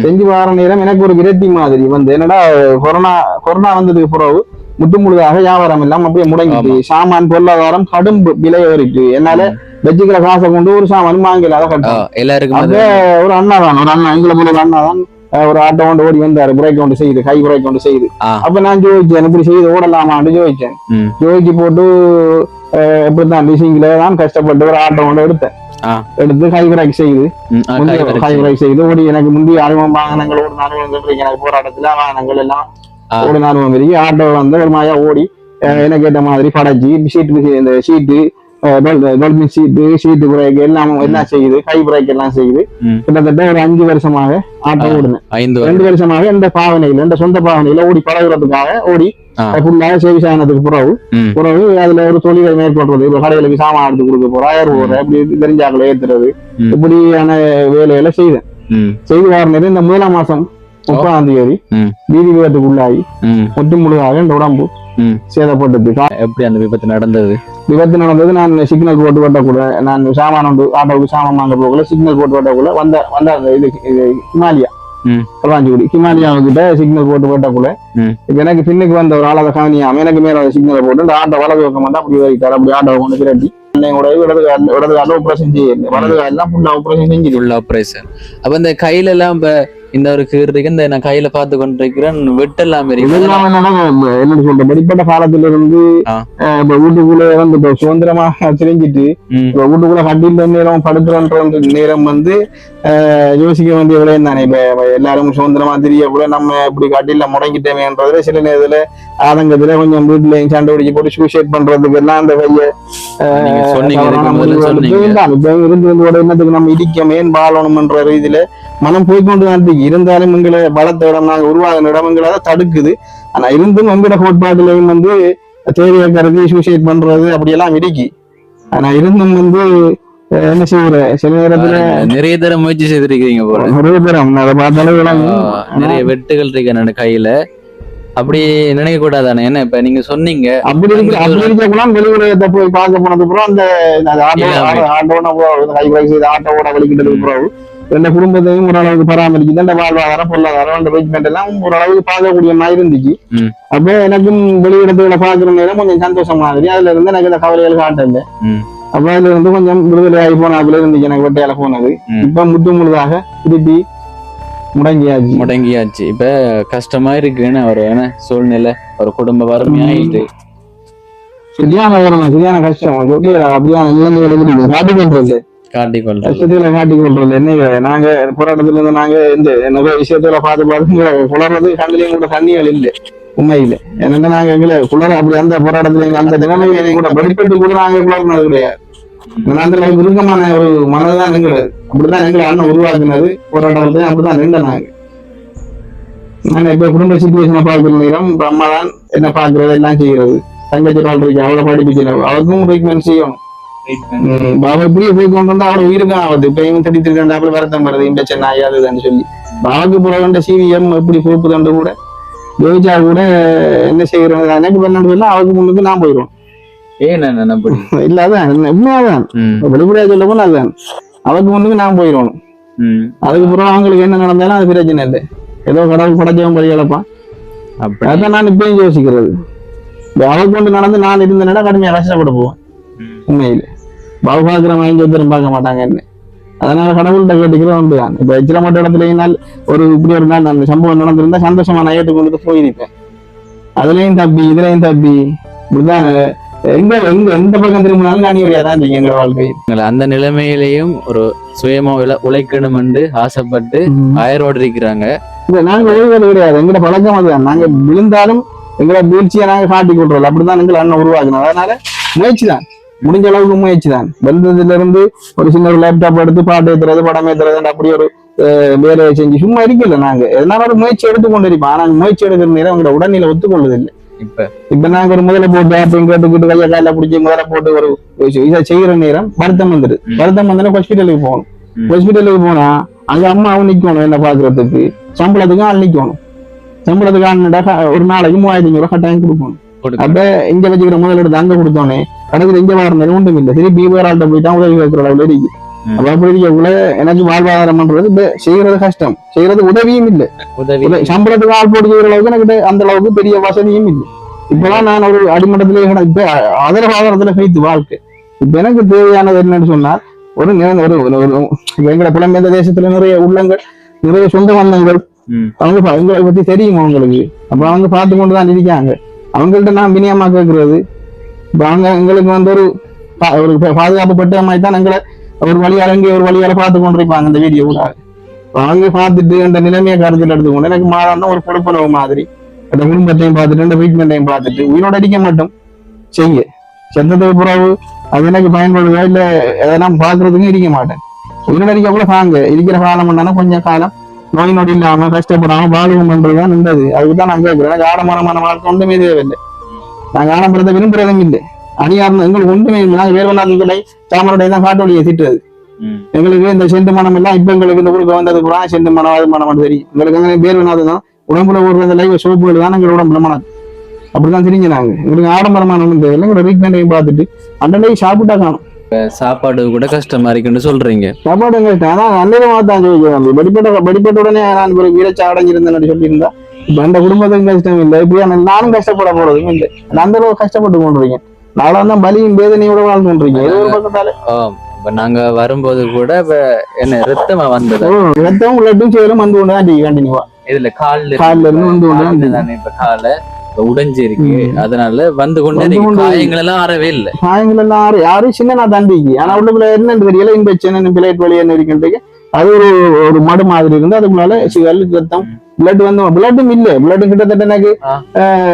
செஞ்சு வர நேரம் எனக்கு ஒரு விரக்தி மாதிரி வந்து என்னடா கொரோனா வந்ததுக்கு பிறகு முழுதாக வியாபாரம் இல்லாம அப்படியே முடங்கிட்டு சாமான் பொருளாதாரம் கடும் விலை ஏறிட்டு என்னால வச்சுக்கிற காசை கொண்டு ஒரு சாமான் வாங்கல. அதை கட்டும் எல்லாருக்கும் ஒரு அண்ணா எங்களை போல ஒரு அண்ணா தான் ஒரு ஆட்டோ கொண்டு ஓடி வந்தாரு, பிரேக் கொண்டு செய்யுது, கை பிரேக் கொண்டு செய்யுது. அப்ப நான் ஜோதிச்சேன் இப்படி செய்து ஓடலாமான்னு ஜோதிச்சேன். ஜோதிச்சு போட்டு எப்படிதான் லீசிங்ல தான் கஷ்டப்பட்டு ஒரு ஆட்டோ கொண்டு எடுத்து கை பிரேக் செய்து ஓடி எனக்கு முந்தைய அனுபவம் வாகனங்கள் ஓடு அனுபவங்கள் எனக்கு போராட்டத்துல வாகனங்கள் எல்லாம் ஓடின அனுபவம் இருக்கு. ஆட்டோ வந்து ஒரு மாயா ஓடி எனக்கு ஏற்ற மாதிரி படைச்சி இந்த ஷீட்டு ஷீட்டு பிரேக் எல்லாம் செய்யுது, கை பிரேக் எல்லாம் செய்யுது. கிட்டத்தட்ட ஒரு 5 வருஷமாக ஆட்டோ ஓடுனேன். 2 வருஷமாக இந்த பாவனையில இந்த சொந்த பாவனையில ஓடி பழகுறதுக்காக ஓடி ஃபுல்லாக சேவிஸ் ஆனதுக்கு பிறகு அதுல ஒரு தொழிலை மேற்கொள்றது, இப்ப கடைகளுக்கு சாமான் எடுத்து கொடுக்க போற போடுற இப்படி தெரிஞ்சாக்களை ஏத்துறது இப்படியான வேலைகளை செய்தேன். செய்து வர இந்த 1ஆம் மாசம் 30ஆம் தேதி வீதி விபத்துக்குள்ளாகி முழுதாக இந்த உடம்பு சேதப்பட்டது. எப்படி அந்த விபத்து நடந்தது? நான் சிக்னல் போட்டு வெட்டக்குள்ள நான் சாமான் உண்டு ஆட்டோவுக்கு சாமான் வாங்க போகல சிக்னல் போட்டு வெட்டக்குள்ள வந்த இது ஹிமாலயா கல்வாஞ்சிக்குடி ஹிமாலயாவுக்கிட்ட சிக்னல் போட்டு வெட்டக்குள்ள இப்ப எனக்கு பின்னுக்கு வந்த ஒரு ஆளாத கவனியாம எனக்கு மேல சிக்னலை போட்டு இந்த ஆட்டோ வலது பக்கம் வந்து அப்படி வைத்தார். அப்படி ஆட்டோ கொண்டு திரட்டி இடது கால ஆபரேஷன் செய்யல, வலது காலெல்லாம் ஃபுல்லா ஆபரேஷன் செஞ்சு ஃபுல் ஆபரேஷன். அப்ப இந்த கையில எல்லாம் இப்ப இந்த ஒரு கீர்க்கு இந்த நான் கையில பார்த்து கொண்டிருக்கிறேன் வெட்டெல்லாம் என்ன சொல்ற படிப்பட்ட காலத்துல இருந்து இப்ப வீட்டுக்குள்ள வந்து இப்ப சுதந்திரமாக தெரிஞ்சிட்டு இப்ப வீட்டுக்குள்ள கட்டில நேரம் படுத்துறன்ற நேரம் வந்து யோசிக்க வேண்டிய விலை தானே. இப்ப எல்லாரும் சுதந்திரமா தெரிய கூட நம்ம இப்படி கட்டில முடங்கிட்டேமேன்றதுல சில நேரத்துல ஆதங்கத்துல கொஞ்சம் வீட்டுல சண்டை பிடிச்சி போட்டு சூசைட் பண்றதுக்கு எல்லாம் அந்த கைய இருந்து என்னத்துக்கு நம்ம இடிக்க மேன் வாழணும்ன்ற ரீதியில மனம் போய்கொண்டுதான் இருந்தாலும் எங்களை பலத்த இடம் நாங்க உருவாகின இடம் எங்களை தடுக்குது. ஆனா இருந்தும் எங்கட கோட்பாட்டுலையும் வந்து தேவையை கருதி சூசைட் பண்றது அப்படியெல்லாம் இடிக்கி. ஆனா இருந்தும் வந்து என்ன செய்யற சில நேரத்துல நிறைய தரம் முயற்சி செய்திருக்கீங்க போல. நிறைய தரம் அதை பார்த்தாலும் நிறைய வெட்டுகள் இருக்கு கையில. அப்படி நினைக்க கூடாதானே? என்ன இப்ப நீங்க சொன்னீங்க அப்படி இருக்க வெளி உலகத்தை போய் பார்க்க போனது அப்புறம் அந்த ஆட்டோட வலிக்கிட்டதுக்கு பிறகு எந்த குடும்பத்தையும் ஓரளவுக்கு பராமரிக்குது, அந்த வாழ்வாதாரம் பொருளாதாரம் அந்த வெயிட்மெண்ட் எல்லாம் ஓரளவுக்கு பார்க்கக்கூடிய மாதிரி இருந்துச்சு. அப்ப எனக்கும் வெளியிடத்துல பாக்குற நேரம் கொஞ்சம் சந்தோஷம் மாதிரி அதுல இருந்து எனக்கு இந்த கவலைகள் காட்டல. அப்ப அதுல இருந்து கொஞ்சம் விடுதலை ஆகி போனாப்புல இருந்துச்சு எனக்கு வெட்டையால போனது. இப்ப முழுதாக திருப்பி முடங்கியாச்சு. இப்ப கஷ்டமா இருக்குன்னு ஒரு சூழ்நிலை, ஒரு குடும்ப வறுமையாயிட்டு சரியான கஷ்டம். அப்படியான நிலைமைகளை காட்டிக்கொள்றது என்ன நாங்க போராட்டத்துல இருந்து நாங்க நிறைய விஷயத்துல பார்த்து குளறது கண்ணிலையும் கூட தண்ணிகள் இல்லை உண்மையில. என்னன்னா நாங்க எங்களை குளர அப்படி அந்த போராட்டத்துல அந்த நிலைமையை கூட வெளிப்பட்டு கூட நாங்க குளர்னது கிடையாது. அந்த விருப்பமான ஒரு மனதான் எங்களுக்கு அப்படிதான் எங்களை அண்ணன் உருவாக்குனது. போராட்டத்தை அப்படிதான் நின்ற நாங்க இப்ப குடும்ப சிச்சுவேஷனை பார்க்கிற நேரம் அம்மா தான் என்ன பாக்குறது எல்லாம் செய்யறது. தங்கச்சி வாழ்க்கை அவளை படிப்பிச்சு அவருக்கும் ட்ரீட்மெண்ட் செய்யணும். பாபா இப்படியே போய் கொண்டு வந்தா அவரை உயிருக்கு ஆகுது. இப்பயும் திடீர்னு வருத்தம் வருது இந்த சென்னை ஆயாதுன்னு சொல்லி பாபாக்கு புற வேண்ட சிவிஎம் எப்படி பொறுப்பு தண்டு கூட ஜோதிச்சா கூட என்ன செய்யறது எனக்கு பண்ணா அவருக்கு முன்னுக்கு நான் போயிடுவோம். இல்ல அதான் உண்மையாதான் வெளிப்படையா சொல்ல போனா அதுதான் அவருக்கு முன்னுக்கு நான் போயிடுவோம். அதுக்கு பிறகு அவங்களுக்கு என்ன நடந்தாலும் அது பிரச்சனை இல்லை. ஏதோ கடவுள் படைச்சவன் படி இழப்பான். அதான் நான் இப்பயும் யோசிக்கிறது. அவருக்கு கொண்டு நடந்து நான் இருந்தேன்னா கடுமையா கஷ்டப்பட்டு போவேன். உண்மையில பாபாக்கிற வாங்கி பார்க்க மாட்டாங்க என்ன. அதனால கடவுள்கிட்ட கேட்டுக்கிறோம் உண்டுதான். இப்ப எச்சிரமட்ட இடத்துலயும் ஒரு இப்படி ஒரு நாள் அந்த சம்பவம் நடந்திருந்தா சந்தோஷமா நான் ஏற்றுக்கொண்டு போயிருப்பேன். அதுலயும் தப்பி இதுலயும் தப்பி இப்படிதான் எந்த பக்கம் திரும்பினாலும் காணியோடையாதான் எங்க வாழ்க்கை. அந்த நிலைமையிலையும் ஒரு சுயமா உழைக்கணும் என்று ஆசைப்பட்டு அயரோடு இருக்கிறாங்க. நாங்க உழைக்கிறது கிடையாது, எங்கட பழக்கம் அதுதான். நாங்க விழுந்தாலும் எங்களை வீழ்ச்சியை நாங்க காட்டிக் கொள்றோம். அப்படிதான் எங்களை அண்ணன் உருவாக்கணும். அதனால முயற்சி தான், முடிஞ்ச அளவுக்கு முயற்சி தான். வந்ததுல இருந்து ஒரு சின்ன ஒரு லேப்டாப் எடுத்து பாட்டு ஏத்துறது படம் ஏத்துறது அப்படி ஒரு வேலையை செஞ்சு சும்மா இருக்கல. நாங்க எதனால ஒரு முயற்சி எடுத்துக்கொண்டு இருப்போம். ஆனா முயற்சி எடுக்கிற நேரம் எங்களோட உடல்நிலை ஒத்துக்கொள்வது இல்லை. இப்ப நாங்க ஒரு முதல்ல போட்டு அப்படின்னு கேட்டுக்கிட்டு கையை கால பிடிச்சி முதல்ல போட்டு ஒரு இதை செய்யற நேரம் வருத்தம் வந்துடு. வருத்தம் வந்தா ஹாஸ்பிட்டலுக்கு போகணும். ஹாஸ்பிட்டலுக்கு போனா அங்க அம்மாவும் நிக்கணும் என்ன பாக்குறதுக்கு, சம்பளத்துக்கு ஆள் நிக்கணும். சம்பளத்துக்கு ஆள் ஒரு நாளைக்கு 3500 கட்டாயம் கொடுக்கணும். அப்ப இங்க வச்சுக்கிற முதலெடுத்து அங்க கொடுத்தோன்னே கணக்குல இங்க வாரம் ஒன்றும் இல்லை சரி பீவரால்ட்ட போயிட்டா உதவி வைக்கிற அளவுல இருக்கு. அப்ப அப்படி இருக்கக்குள்ள எனக்கு வாழ்வாதாரம் பண்றது இப்ப செய்யறது கஷ்டம், செய்யறது உதவியும் இல்லை. சம்பளத்துக்கு ஆள் போட்டு செய்யற அளவுக்கு எனக்கு அந்த அளவுக்கு பெரிய வசதியும் இல்லை. இப்பதான் நான் ஒரு அடிமட்டத்திலே இப்ப ஆதரவாதாரத்துல வைத்து வாழ்க்கை. இப்ப எனக்கு தேவையானது என்னன்னு சொன்னா ஒரு எங்களை புலம்பெயர்ந்த தேசத்துல நிறைய உள்ளங்கள் நிறைய சொந்த பந்தங்கள் அவங்களை பத்தி தெரியும் அவங்களுக்கு. அப்ப அவங்க பார்த்து கொண்டுதான் இருக்காங்க. அவங்கள்ட்ட நான் வினியமா கேட்கறது இப்ப அவங்க எங்களுக்கு வந்து ஒரு பாதுகாப்பு பட்ட மாதிரி தான் எங்களை ஒரு வழியால இங்கே ஒரு வழியால பார்த்து கொண்டிருப்பாங்க இந்த வீடியோ கூட. அவங்க பார்த்துட்டு அந்த நிலைமையை கருத்தில் எடுத்துக்கொண்டு எனக்கு மாறான ஒரு கொடுப்பனவு மாதிரி அந்த குடும்பத்தையும் பார்த்துட்டு அந்த ட்ரீட்மெண்ட்டையும் பார்த்துட்டு உயிரோட அடிக்க மாட்டோம் செய்ய செத்ததுக்கு பிறகு அது எனக்கு பயன்படுதா இல்ல எதெல்லாம் பாக்குறதுக்கும் இருக்க மாட்டேன். உயிரோட அடிக்க கூட வாங்க இருக்கிற காலம் பண்ணா கொஞ்சம் காலம் நோய் நொடி இல்லாம கஷ்டப்படாம வாழ்வும் பண்றதுதான் நின்றது. அதுக்குதான் நான் கேட்கிறேன். எனக்கு ஆடம்பரமான வாழ்க்கை ஒன்றுமே தேவையில்லை. நாங்க ஆடம்பரத்தை விரும்புறதும் இல்லை. அணியாரம் எங்களுக்கு ஒன்றுமே இல்லை. நாங்க வேறுவனார்களை தாமரை தான் காட்டு வழியை திட்டுறது. எங்களுக்கு இந்த செண்டு மனம் எல்லாம் இப்ப எங்களுக்கு இந்த ஊருக்கு வந்தது கூட செண்டு மனம் அது மனம் தெரியும். எங்களுக்கு அங்கே வேறுவனாது தான் உடம்புல ஓடுற அந்த லைவ் சோப்புகள் தான் எங்க உடம்புல மனம் அப்படிதான் தெரிஞ்சு. நாங்க எங்களுக்கு ஆடம்பரமான ஒன்றும் தேவையில்லை. எங்களோட ட்ரீட்மெண்ட்டையும் பார்த்துட்டு அண்டை சாப்பிட்டா காணும். சாப்பாடு கூட கஷ்டமா இருக்குன்னு சொல்றீங்க. சாப்பாடு கஷ்டம். ஆனா அன்னையமா தான் சொல்லிக்கிறேன். படிப்பட்ட உடனே நான் ஒரு வீரச்சா அடைஞ்சிருந்தேன் சொல்லியிருந்தா இப்ப அந்த குடும்பத்துக்கும் கஷ்டம் இல்லை. இப்படியா நானும் கஷ்டப்பட போறதும் இல்லை. அந்த அளவு கஷ்டப்பட்டு கொண்டிருக்கேன். நாளா தான் பலியும் வேதனையோட வாழ்ந்து கொண்டிருக்கீங்க. ஏதோ ஒரு பக்கத்தால நாங்க வரும்போது கூட என்ன ரத்தமா வந்தது. ரத்தம் லட்டும் சேரும் வந்து கொண்டுதான் கண்டினியூவா இதுல கால்ல இருந்து வந்து கொண்டுதான் இப்ப கால உடைஞ்சு இருக்கு. அதனால வந்து கொண்டு காயங்கள் எல்லாம் ஆறவே இல்லை. காயங்கள் எல்லாம் யாரும் சின்ன நான் தண்டிக்கு. ஆனா உள்ளுக்குள்ள என்னன்னு தெரியல இன்பெக்ஷன் பிளேட் வழி என்ன இருக்குன்றது அது ஒரு மடு மாதிரி இருந்து அதுக்குள்ளால ரத்தம் பிளட் வந்து பிளட்டும் இல்ல. பிளட்டும் கிட்டத்தட்ட எனக்கு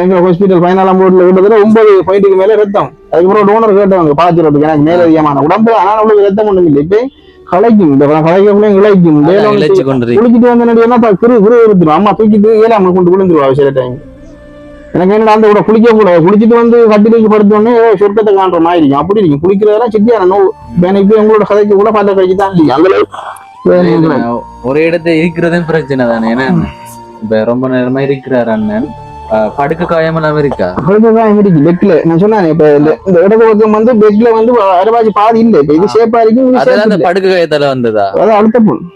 எங்க ஹாஸ்பிட்டல் 14ஆம் போர்டுல கிட்டத்தட்ட 9 பாயிண்ட்டுக்கு மேல ரத்தம். அதுக்கப்புறம் டோனர் கேட்டவங்க பாத்துறதுக்கு எனக்கு மேலதிகமான உடம்பு. ஆனா உங்களுக்கு ரத்தம் ஒண்ணும் இல்லை. இப்ப கலைக்கும் கலைக்குள்ள இழைக்கும் குளிச்சுட்டு வந்து குரு அம்மா தூக்கிட்டு ஏழாம கொண்டு விழுந்துருவா சில டைம். எனக்கு என்னடா அந்த கூட குளிக்க கூட குளிச்சுட்டு வந்து கட்டிலுக்கு படுத்தோடனே சொர்க்கத்தை காண்ற மாதிரி இருக்கும். அப்படி இருக்கும் குளிக்கிறதெல்லாம் சிட்டியான நோவு. இப்ப உங்களோட கதைக்கு கூட பார்த்த கழிச்சு தான் இல்லையா ஒரு இடத்துல இருக்கிறதும் பிரச்சனை தானே. ஏன்னா இப்ப ரொம்ப நேரமா இருக்கிறார் அண்ணன். படுக்க காயம் எல்லாம் இருக்கா? படுக்க காயம் இருக்கு பெட்ல. நான் சொன்னேன் இப்ப இந்த இடது பக்கம் வந்து பெட்ல வந்து அரைவாசி பாதி இல்ல. இப்ப இது ஷேப்பா இருக்கு. படுக்க காயத்தால வந்ததா? அதான் அழுத்த பொண்ணு.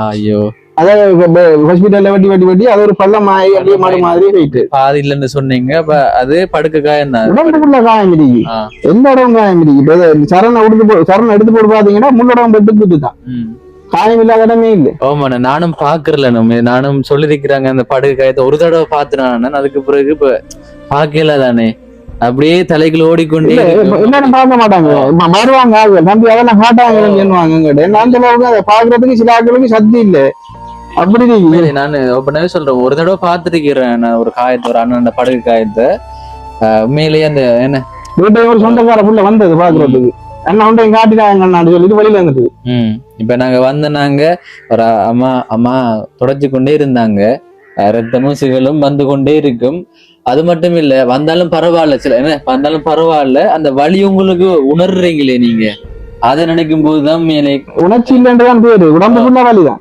ஐயோ அதாவது ஹாஸ்பிட்டல்ல வட்டி அது ஒரு பள்ளம் அப்படியே மாடு மாதிரி போயிட்டு பாதி இல்லைன்னு சொன்னீங்க. அப்ப அது படுக்க காயம் தான். உடம்புக்குள்ள காயம் இருக்கு. எந்த இடம் காயம் இருக்கு. இப்ப சரண எடுத்து போட்டு பாத்தீங்கன்னா முன்னோடம் பெட்டு தான். காயம் இல்லாத இடமே இல்ல. ஓமான நானும் பாக்குறல. நானும் சொல்லிருக்கிறாங்க அந்த படுக்க காயத்தை ஒரு தடவை பாத்துனான். அதுக்கு பிறகு இப்ப பாக்கல தானே அப்படியே தலைக்குள்ள ஓடிக்கொண்டே எல்லாரும் பார்க்க மாட்டாங்க. வருவாங்க தம்பி அதெல்லாம் காட்டாங்க அந்த அளவுக்கு அதை பாக்குறதுக்கு சில ஆட்களுக்கு சக்தி இல்ல. அப்படி நான் ஒப்பனவே சொல்றேன். ஒரு தடவை பாத்துருக்கிறேன் ஒரு காயத்தை, ஒரு அண்ணன் படுக்க காயத்தை. உண்மையிலேயே அந்த என்ன வீட்டை ஒரு சொந்தக்கார புள்ள வந்தது பாக்குறதுக்கு அண்ணா உண்டை காட்டினாங்க சொல்லிட்டு வெளியில வந்துட்டு. இப்ப நாங்க நாங்க ஒரு அம்மா தொடச்சு கொண்டே இருந்தாங்க. ரத்தமும் சிகளும் வந்து கொண்டே இருக்கும். அது மட்டும் இல்ல வந்தாலும் பரவாயில்ல. சில என்ன வந்தாலும் பரவாயில்ல. அந்த வலி உங்களுக்கு உணர்றீங்களே நீங்க. அதை நினைக்கும் போதுதான் மேலே உணர்ச்சி இல்லைன்றதான் பேரு. உடம்பு ஃபுல்லா வலிதான்.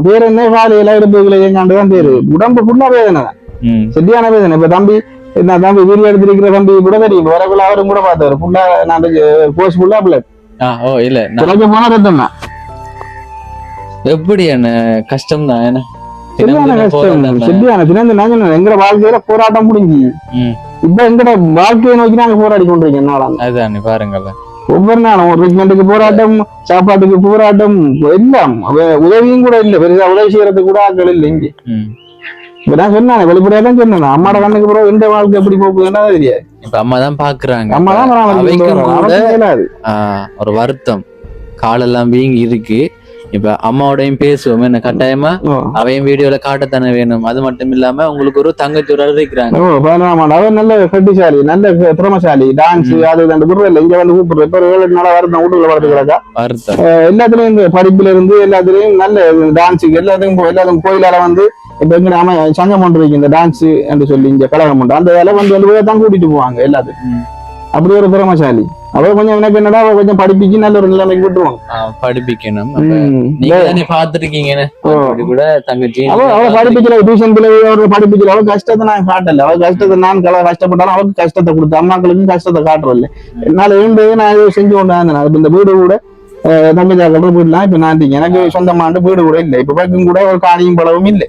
பேரு என்ன காலையில எடுப்புதான் பேரு. உடம்பு ஃபுல்லா வேதனை தான். சரியான வேதனை. இப்ப தம்பி வீடியோ எடுத்திருக்கிற தம்பி கூட தெரியும். வரக்குள்ள அவரும் கூட பார்த்தாரு. ஃபுல்லா நான் கோர்ஸ் ஃபுல்லா பிளட். இல்ல போன ரத்தம் தான். எப்படி என்ன கஷ்டம் தான். என்ன சரியான கஷ்டம். சரியான தினம் எங்க வாழ்க்கையில போராட்டம் முடிஞ்சு இப்ப எங்கட வாழ்க்கையை நோக்கி நாங்க போராடி கொண்டிருக்கோம். நாளாம் அதுதான் பாருங்கல்ல. ஒவ்வொரு நாளும் ஒரு ட்ரீட்மெண்ட்டுக்கு போராட்டம், சாப்பாட்டுக்கு போராட்டம், எல்லாம் உதவியும் கூட இல்ல. பெருசா உதவி செய்யறதுக்கு கூட ஆட்கள் இல்லை இங்க. இப்ப நான் சொன்னேன் வெளிப்படையா தான் சொன்னேன். அம்மாட கண்ணுக்கு பிறகு எந்த வாழ்க்கை எப்படி போகுதுன்னா தெரியாது. இப்ப அம்மா தான் பாக்குறாங்க. அம்மா தான் ஒரு வருத்தம். காலெல்லாம் வீங்கி இருக்கு. இப்ப அம்மாவோடையும் பேசுவோம். என்ன கட்டாயமா அவையும் வீடியோல காட்டத்தானே வேணும். அது மட்டும் இல்லாம உங்களுக்கு ஒரு தங்கச்சி இருக்கிறாங்க. நல்ல கட்டிசாலி, நல்ல திறமசாலி. டான்ஸ் அது இங்க வந்து கூப்பிடுற இப்ப 7 நாளா வருத்தம் வீட்டுல வளர்த்துக்கிறாக்கா. எல்லாத்துலயும் இந்த படிப்புல இருந்து எல்லாத்துலயும் நல்ல டான்ஸுக்கு எல்லாத்துக்கும் கோயிலால வந்து இப்ப எங்க சங்கம் ஒன்று இருக்கு இந்த டான்ஸ் என்று சொல்லி இங்க கழகம் உண்டு. அந்த வேலை வந்து தான் கூட்டிட்டு போவாங்க எல்லாத்துக்கும். அப்படி ஒரு திறமசாலி. அவ கொஞ்சம் எனக்கு என்னடா அவ கொஞ்சம் படிப்பிச்சு நல்ல ஒரு நிலைமைக்கு விட்டுருவாங்க. படிப்பிக்கணும். நீங்க தானே பாத்துருக்கீங்கன்னு கூட தங்கச்சி அவ படிப்பிக்கல, டியூஷன் பிள்ளை படிப்பிக்கல. அவ கஷ்டத்தை நான் காட்டல. அவ கஷ்டத்தை நான் கஷ்டப்பட்டாலும் அவளுக்கு கஷ்டத்தை கொடுத்து அம்மாக்களுக்கும் கஷ்டத்தை காட்டுறல. என்னால வேண்டியது நான் செஞ்சு கொண்டு வந்தேன். இந்த வீடு கூட தங்கச்சாக்கள் வீடுலாம் இப்ப நான் எனக்கு சொந்தமாண்டு வீடு கூட இல்லை. இப்ப பக்கம் கூட ஒரு காணியும் பழவும் இல்லை.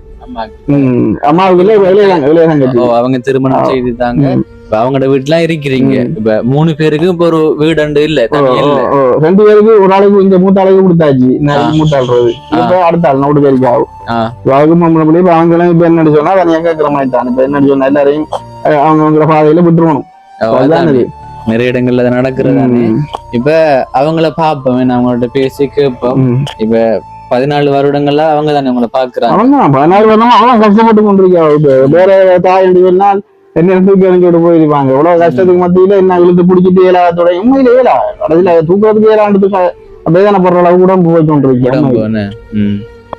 அம்மாவுக்கு இல்ல விளையாங்க. அவங்க திருமணம் செய்துட்டாங்க. அவங்களோட வீட்டுல இருக்கிறீங்க. இப்ப 3 பேருக்கு இப்ப ஒரு வீடு இல்ல, 2 பேருக்கு ஒரு ஆளுக்கு இந்த மூத்த ஆளுக்கு கொடுத்தாச்சு. மூத்தாள்றது இப்ப அடுத்த ஆள் 4 பேருக்கு ஆகும். இப்ப அவங்களும் இப்ப என்ன சொன்னா அதை கேட்கிற மாதிரி தான். இப்ப என்ன சொன்னா எல்லாரையும் அவங்க பாதையில விட்டுருவோம். நிறைய இடங்கள்ல நடக்கிறதானே. இப்ப அவங்கள பாப்போம், அவங்கள்ட்ட பேசி கேட்போம். இப்ப 14 வருடங்கள்ல அவங்க தானே உங்களை பாக்குறாங்க. 14 வருடம் அவன் கஷ்டப்பட்டு கொண்டிருக்காங்க. வேற தாய் சொன்னால் என்ன தூக்கி போயிருப்பாங்க. இவ்வளவு கஷ்டத்துக்கு மத்தியில என்ன இழுத்து பிடிச்சிட்டு ஏழாவதோட உண்மையில ஏழா கடைசியில தூக்கிறதுக்கு ஏழாண்டுக்கு வேதனை போடுற அளவு கூட போய் கொண்டிருக்கேன்.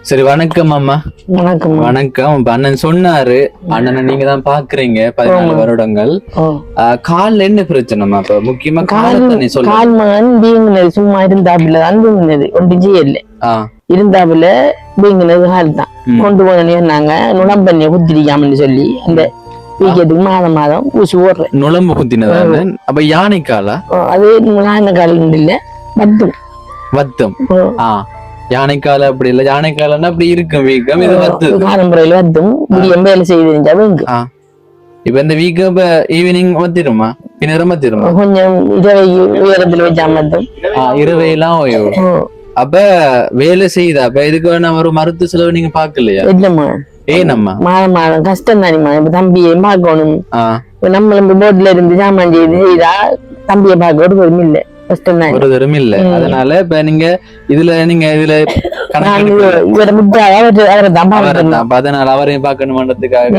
சரி, வணக்கம் அம்மா. வணக்கம். வணக்கம். அண்ணன் சொன்னாரு, அண்ணனை நீங்க தான் பாக்குறீங்க 14 வருடங்கள். கால்ல என்ன பிரச்சனைமா? இப்ப முக்கியமா கால் மகன் வீங்கினது, சும்மா இருந்தாப்புல தான் வீங்கினது, ஒன்றும் செய்யல. இருந்தாப்புல வீங்கினது கால் தான். கொண்டு போனே நாங்க நுழம்பண்ணிய குத்திரிக்காமன்னு சொல்லி அந்த வீக்கத்துக்கு மாதம் ஊசி ஓடுறேன். நுழம்பு குத்தினதா? அப்ப யானை காலா? அது யானை கால் இல்ல, வத்தம். வத்தம். யானைக்கால அப்படி இல்ல, யானைக்காலன்னா அப்படி இருக்கும் வீக்கம். இது வத்து காலம்புறையில வத்தும் வேலை செய்து. இப்ப இந்த வீக்கம் இப்ப ஈவினிங் வத்திருமா? பின்னரம் வத்திருமா? கொஞ்சம் இரவை உயரத்துல வச்சா மட்டும் இரவையெல்லாம் ஓய்வு. அப்ப வேலை செய்யுதா? அப்ப இதுக்கு வேணா ஒரு மருத்துவ செலவு நீங்க பாக்கலையா? இல்லம்மா. ஏனம்மா? மாதம் கஷ்டம் தானிமா. இப்ப தம்பியை பார்க்கணும். நம்மளும் போட்ல இருந்து ஜாமான் செய்தா தம்பியை பார்க்க ஒரு பொறுமை இல்லை, ஒரு தரம் இல்ல. அதனால இப்ப நீங்க இதுல அதனால அவரையும் பாக்கணும்ன்றதுக்காக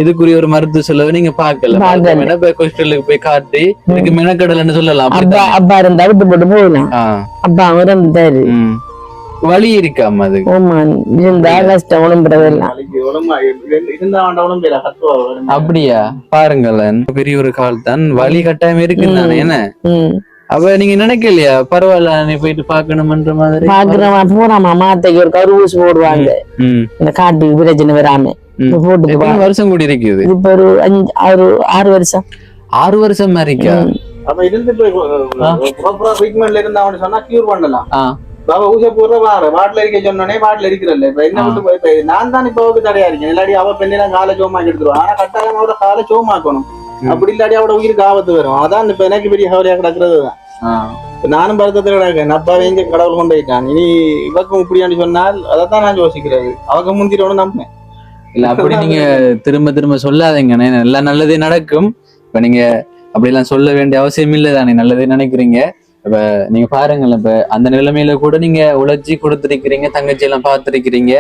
இதுக்குரிய ஒரு மருத்துவ செலவு நீங்க பாக்கல. ஹாஸ்பிட்டலுக்கு போய் காட்டி இதுக்கு மெனக்கடல்னு சொல்லலாம். அப்பா இருந்தா விட்டு போட்டு போகலாம். அப்பா அவர் இருந்தாரு. வலி இருக்காம அது இருந்தா கஷ்டம் உடம்புறதெல்லாம். அப்படியா? பாருங்களேன், பெரிய ஒரு கால் தான், வலி கட்டாயம் இருக்குன்னு தானே. என்ன அப்ப நீங்க நினைக்கலையா பரவாயில்ல நீ போயிட்டு பாக்கணும்ன்ற மாதிரி? பாக்குறோம், போறாமா மாத்தைக்கு ஒரு கருவூசி போடுவாங்க இந்த காட்டுக்கு பிரச்சனை வராம. போட்டு வருஷம் கூடி இருக்குது. இப்ப ஒரு 6 வருஷம். 6 வருஷம் மாதிரிக்கா? அப்ப இருந்து ட்ரீட்மெண்ட்ல இருந்தா சொன்னா கியூர் பண்ணலாம். பாபா ஊச போடுற வாட்டில இருக்க சொன்னோடனே வாட்டில இருக்கிறல்ல. இப்ப என்ன விட்டு நான் தான் இப்ப தடையா இருக்கேன். இல்லாடி அவ பெண்ணெல்லாம் காலை சோமாக்கி எடுத்துருவான். ஆனா கட்டாயம் அவரோட காலை சோமாக்கணும். அப்படி இல்லாடி அவட உயிருக்கு ஆபத்து வரும். அதான் இப்ப எனக்கு பெரிய கவலையா கிடக்குறதுதான். நானும் வருத்தத்துல கிடக்கேன். அப்பா வேஞ்ச கடவுள் கொண்டு போயிட்டான். இனி இவக்கும் இப்படியான்னு சொன்னால் அதைத்தான் நான் யோசிக்கிறது. அவங்க முந்திரோட நம்பேன். இல்ல அப்படி நீங்க திரும்ப சொல்லாதீங்க. எல்லாம் நல்லதே நடக்கும். இப்ப நீங்க அப்படி எல்லாம் சொல்ல வேண்டிய அவசியம் இல்லை தானே. நல்லதே நினைக்கிறீங்க. இப்ப நீங்க பாருங்களேன், இப்ப அந்த நிலைமையில கூட நீங்க உழைச்சி கொடுத்திருக்கிறீங்க, தங்கச்சி எல்லாம் பார்த்திருக்கிறீங்க.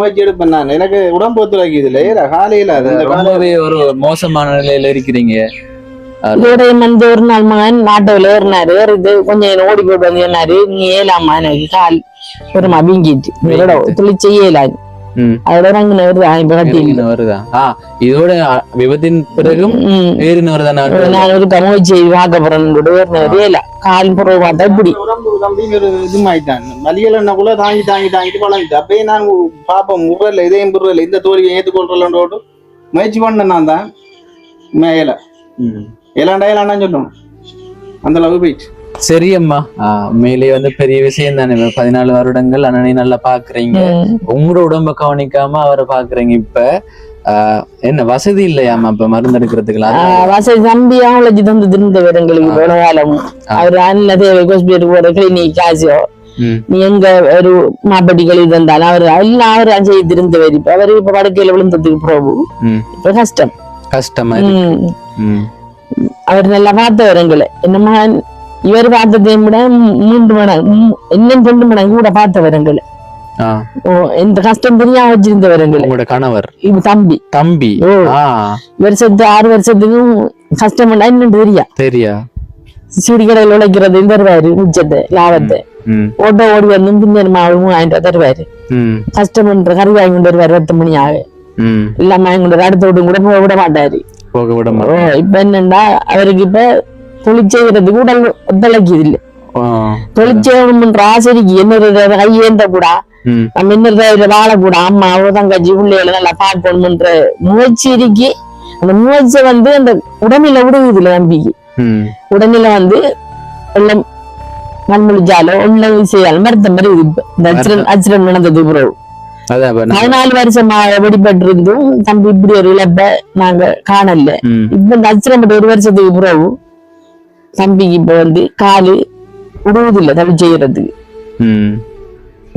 முயற்சி எடுப்பேன் நான். எனக்கு உடம்பு ஒத்துழைக்குது இல்ல காலையில ரொம்பவே ஒரு மோசமான நிலையில இருக்கிறீங்க. ஒரு நாள் மகன் ஆட்டோல ஏறினாரு. இது கொஞ்சம் ஓடி போட்டு வந்து ஏறினாரு. நீ ஏலாமா எனக்கு கால் ஒரு வீங்கிட்டு துளிச்சே ஏலாது. அதோட வருதா? இதோட விபத்தின் பிறகும் நான் ஒரு முயற்சி பார்க்க போறேன். கால் புறவு பார்த்தா இப்படி இதுமாயிட்டான். மலியல் கூட தாங்கிட்டு பழகிட்டு அப்பயே நான் பாப்போம் முறையில இதயம் புறல இந்த தோல்வியை ஏற்றுக்கொள்றோடு முயற்சி பண்ண. நான் தான் மேல ஏலாண்டா சொல்லணும். அந்த அளவு போயிடுச்சு. சரி அம்மா, உண்மையிலேயே பெரிய விஷயம் தானே. 14 வருடங்கள் அண்ணனை நல்லா பாக்குறீங்க. உங்களோட உடம்ப கவனிக்காம அவரை பாக்குறீங்க. இப்ப என்ன வசதி இல்லையாமா இப்ப மருந்து எடுக்கிறதுக்கு? வசதி தம்பியா உழைச்சி தந்து திருந்த வருங்களுக்கு காலம் அவர் நல்ல தேவை ஹாஸ்பிட்டல் போற கிளினிக் காசோ நீ எங்க ஒரு மாப்பட்டி கழிவு தந்தாலும் அவர் எல்லாம் அவர் செய்து திருந்த வரி. இப்ப அவரு இப்ப படுக்கையில விழுந்ததுக்கு பிரபு இப்ப கஷ்டமா அவர் நல்லா பார்த்த வருங்களை. என்னமா இவர் பார்த்ததை விட 3 மடங்கு இன்னும் 2 மடங்கு கூட பார்த்த வருங்களை. இந்த கஷ்டம் தெரியாம வச்சிருந்த வருங்களை. உங்களோட கணவர் இப்ப தம்பி வருஷத்து 6 வருஷத்துக்கும் கஷ்டம் இன்னும் தெரியா சீடி கடையில் உழைக்கிறது தருவாரு. மிச்சத்தை லாபத்தை ஓட்ட ஓடி வந்து பின்னர் மாவும் வாங்கிட்டு தருவாரு. கஷ்டம் பண்ற கறி வாங்கி கொண்டு வருவாரு. 10 மணி ஆக இல்லாம வாங்கி கொண்டு அடுத்த வீடும் கூட போக விட மாட்டாரு. போக விட ஓ மாட்டேன். இப்ப என்னன்னா அவருக்கு இப்ப தொழில் செய்யறதுக்கு உடல் ஒத்துழைக்குது இல்ல. தொழில் செய்யணும்ன்ற ஆசைக்கு என்ன கையேந்த கூடா நம்ம என்ன வாழக்கூட அம்மா அவ்வளவுதான் கட்சி பிள்ளைகளை நல்லா பார்க்கணும்ன்ற முயற்சி இருக்கு. அந்த முயற்சியை வந்து அந்த உடல்நிலை விடுவதில்லை தம்பிக்கு. உடல்நிலை வந்து எல்லாம் மண்மொழிச்சாலோ உள்ள செய்யாலும் மருத்துவம் வருது. இப்ப இந்த அச்சிரம் நடந்தது பிறகு 14 வருஷமா வெடிபட்டு இருந்தும் தம்பி இப்படி ஒரு இழப்ப நாங்க காணல. இப்ப இந்த அச்சிரம் 1 வருஷத்துக்கு பிறகு தம்பிக்கு இப்ப வந்து காலு விடுவதில்லை தம்பி செய்யறதுக்கு.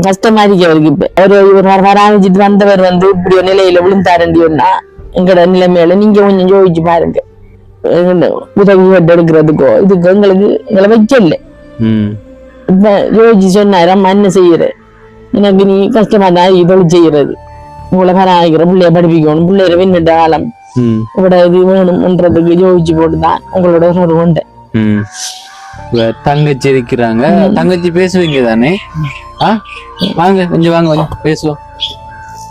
கஷ்டமா இருக்கு அவருக்கு. இப்ப அவரு வராமிச்சிட்டு வந்தவர் வந்து இப்படி ஒரு நிலையில விழுந்தாருன்னா எங்கட நிலைமையில நீங்க கொஞ்சம் யோசிச்சு பாருங்க. உதவி எடுக்கிறதுக்கோ இதுக்கு எங்களை வைக்கல. இப்ப யோசிச்சு சொன்னாரம் என்ன செய்யற எனக்கு நீ கஷ்டமா தான் இதொழி செய்யறது. உங்களை பராமரிக்கிற பிள்ளைய படிப்பிக்கணும் பிள்ளைய வெண்ணிட்ட காலம் இவ்வளோ இது வேணும்ன்றதுக்கு யோசிச்சு போட்டுதான் உங்களோட ஒரு உண்டை. தங்கச்சி இருக்கிறாங்க. தங்கச்சி பேசுவீங்க தானே? வாங்க கொஞ்சம் வாங்க கொஞ்சம் பேசுவோம்.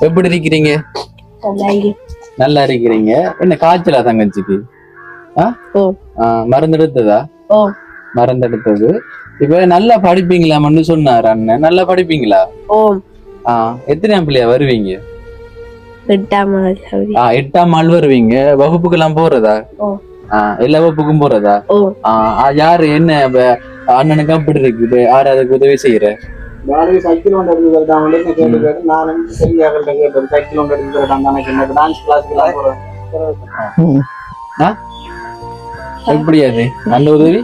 எப்படி இருக்கிறீங்க? நல்லா இருக்கிறீங்க. என்ன காய்ச்சலா தங்கச்சிக்கு? மருந்து எடுத்ததா? மருந்து எடுத்தது. இப்ப நல்லா படிப்பீங்களாமன்னு சொன்னார் அண்ணன். நல்லா படிப்பீங்களா? எத்தனையாம் பிள்ளையா வருவீங்க? 8ஆம் ஆள் வருவீங்க. வகுப்புக்கெல்லாம் போறதா? எல்லா வகுப்புக்கும் போறதா? யாரு என்ன அண்ணனுக்கு அப்படி இருக்குது? யாரு அதுக்கு உதவி செய்யற? சைக்கிள் ஒன்று எடுத்து நானும் சரியாக கேட்டேன். சைக்கிள் ஒன்று எடுத்து டான்ஸ் கிளாஸ்க்கு போறேன். எப்படியாது அந்த உதவி?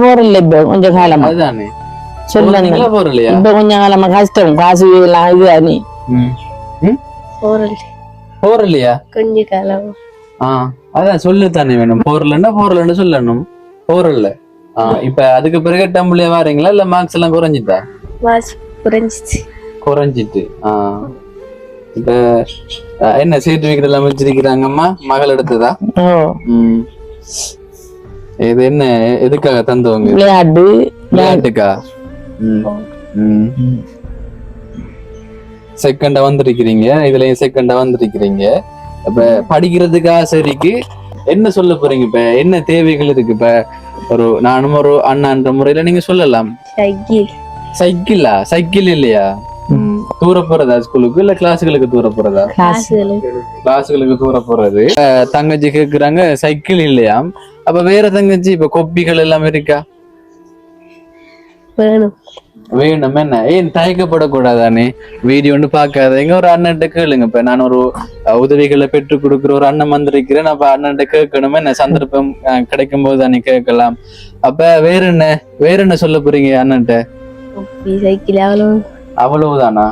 போறல இப்ப கொஞ்ச காலமா. அதுதானே சொல்லுங்க. போறலையா? இப்ப கொஞ்ச காலமா கஷ்டம் காசு எல்லாம் இது நீ போறலையா? கொஞ்ச காலம். அதான் சொல்லுத்தானே வேணும். போறலன்னு சொல்லணும். போறல. இப்ப அதுக்கு பிறகு 8ஆம் பிள்ளையா வாரீங்களா இல்ல மார்க்ஸ் எல்லாம் குறைஞ்சிட்டா? குறைஞ்சிட்டு. இப்ப என்ன சர்டிபிகேட் எல்லாம் வச்சிருக்கிறாங்கம்மா? மகள் எடுத்ததா? இது என்ன எதுக்காக தந்தவங்க? விளையாட்டுக்கா? செகண்டா வந்திருக்கிறீங்க. இதுலயும் செகண்டா வந்திருக்கிறீங்க. இப்ப படிக்கிறதுக்கு ஆசைக்கு என்ன சொல்ல போறீங்க? இப்ப என்ன தேவைகள் இருக்கு? இப்ப நானும் ஒரு அண்ணான்ற முறையில நீங்க சொல்லலாம். சைக்கிளா? சைக்கிள் இல்லையா? தூர போறதா ஸ்கூலுக்கு இல்ல கிளாஸுகளுக்கு தூர போறதா? கிளாஸுகளுக்கு தூர போறது. தங்கச்சி கேக்குறாங்க சைக்கிள் இல்லையாம். அப்ப வேற தங்கச்சி இப்ப கொப்பிகள் எல்லாம் இருக்கா? வேணும். என்ன ஏன் தயக்கப்படக்கூடாதானே? வீடியோ ஒன்று பாக்காதீங்க. ஒரு அண்ணன்ட்ட கேளுங்க. இப்ப நான் ஒரு உதவிகளை பெற்றுக் கொடுக்குற ஒரு அண்ணன் வந்திருக்கிறேன். அப்ப அண்ணன்ட்ட கேட்கணுமே என்ன சந்தர்ப்பம் கிடைக்கும் போது தானே கேட்கலாம். அப்ப வேற என்ன சொல்ல போறீங்க அண்ணன்ட்ட? அவ்வளவுதானா?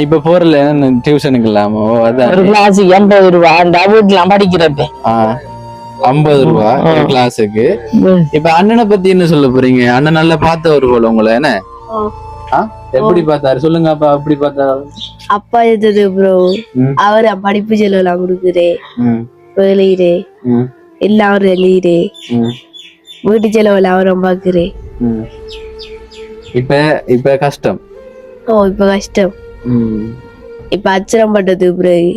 இப்ப போறல டியூஷனுக்கு இல்லாம? அதான் 80 ரூபாய் படிக்கிறப்ப 50 ரூபாய் கிளாஸுக்கு. இப்ப அண்ணனை பத்தி என்ன சொல்ல போறீங்க? அண்ணன் நல்லா பார்த்தவர் போல உங்களை. என்ன எப்படி பார்த்தாரு சொல்லுங்க. அப்பா எப்படி பார்த்தாரு? அப்பா எது ப்ரோ அவரு படிப்பு செலவெல்லாம் கொடுக்குறே, வேலையிறே எல்லாம் அவரு எழுதிறே, வீட்டு செலவுல அவரும் பாக்குறே. இப்ப கஷ்டம். இப்ப கஷ்டம். இப்ப அச்சரம் பட்டது பிறகு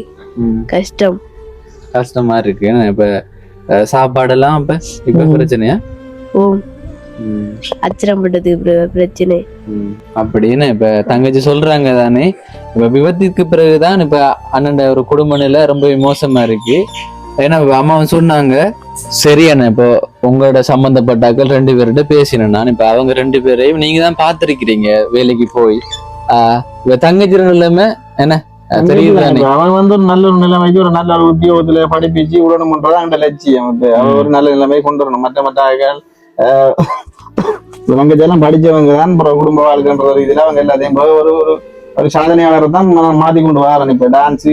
கஷ்டமா இருக்கு. இப்ப சாப்பாடெல்லாம் இப்ப பிரச்சனையா? அச்சரம் பட்டது பிரச்சனை அப்படின்னு இப்ப தங்கச்சி சொல்றாங்க தானே. இப்ப விபத்துக்கு பிறகுதான் இப்ப அண்ணன் ஒரு குடும்ப நிலை ரொம்ப மோசமா இருக்கு. ஏன்னா அம்மாவும் சொன்னாங்க சரியான இப்போ உங்களோட சம்பந்தப்பட்டாக்கள் 2 பேர்கிட்ட பேசினேன் நான். இப்ப அவங்க 2 பேரையும் நீங்க தான் பாத்திருக்கிறீங்க வேலைக்கு போய். இப்ப தங்கச்சி நிலைமை என்ன தெரியுது? அவன் வந்து ஒரு நல்ல ஒரு நிலைமைக்கு ஒரு நல்ல ஒரு உத்தியோகத்துல படிப்பிச்சு விடணும்ன்றது அந்த லட்சியம். அவன் ஒரு நல்ல நிலைமை கொண்டு வரணும். மற்ற இவங்க எல்லாம் படிச்சவங்க தான் குடும்ப வாழ்க்கைன்ற ஒரு இதுல அவங்க எல்லாத்தையும் ஒரு சாதனையாளர் தான் மாத்தி கொண்டு வரேன். இப்ப டான்ஸ்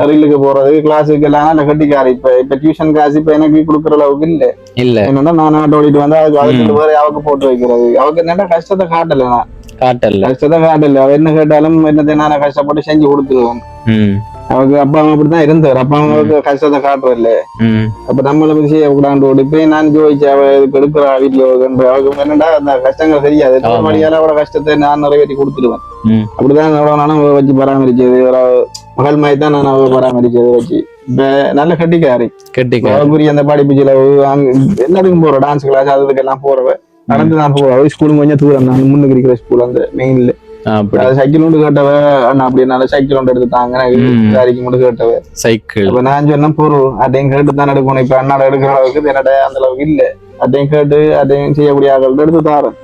ரீலுக்கு போறது கிளாஸுக்கு எல்லாம் கட்டிக்காரு. இப்ப டியூஷன் கிளாஸ் இப்ப எனக்கு கொடுக்குற அளவுக்கு இல்ல. என்னன்னா நான் ஆட்டோ ஓடிட்டு வந்து அதுக்கு வேற அவக்கு போட்டு வைக்கிறது. அவக்கு என்னடா கஷ்டத்தை காட்டல. கஷ்டத்தை காட்டல. அவ என்ன கேட்டாலும் என்னத்தை நான் கஷ்டப்பட்டு செஞ்சு கொடுத்துருவேன். அவங்க அப்பா அம்மா அப்படித்தான் இருந்தார். அப்பா அம்மாவுக்கு கஷ்டத்தை காட்டுறதில்ல. அப்ப நம்மள பத்தி செய்யக்கூடாது. இப்ப நான் ஜோதிச்சு அவ எடுக்கிறா வீட்டுல அவருக்கு என்னடா அந்த கஷ்டங்கள் தெரியாது. வழியால அவரோட கஷ்டத்தை நான் நிறைவேற்றி கொடுத்துருவேன். அப்படிதான் எவ்வளவு நானும் வச்சு பராமரிச்சது. மகள் மாதிரி தான் நான் அவ பராமரிச்சதை வச்சு இப்ப நல்ல கட்டிக்காரி கட்டிக்க அவருக்குரிய அந்த படிப்பு செலவு எல்லாத்துக்கும் போற டான்ஸ் கிளாஸ் அதுக்கு எல்லாம் போறவ நடந்து தான் போவா ஸ்கூலும் கொஞ்சம் தூரம் நான் முன்னுக்கு இருக்கிற ஸ்கூல் அந்த மெயின்ல சைக்கிள் ஒன்று கேட்டவ அண்ணா அப்படின்னால சைக்கிள் ஒன்று எடுத்துட்டாங்க காரிக்கு மட்டும் கேட்டவ சைக்கிள் இப்ப நான் சொன்னா போறோம் அதையும் கேட்டு தான் எடுக்கணும் இப்ப அண்ணாட எடுக்கிற அளவுக்கு என்னோட அந்த அளவுக்கு இல்ல அதையும் கேட்டு அதையும் செய்யக்கூடிய ஆக்கள் எடுத்து தாரேன்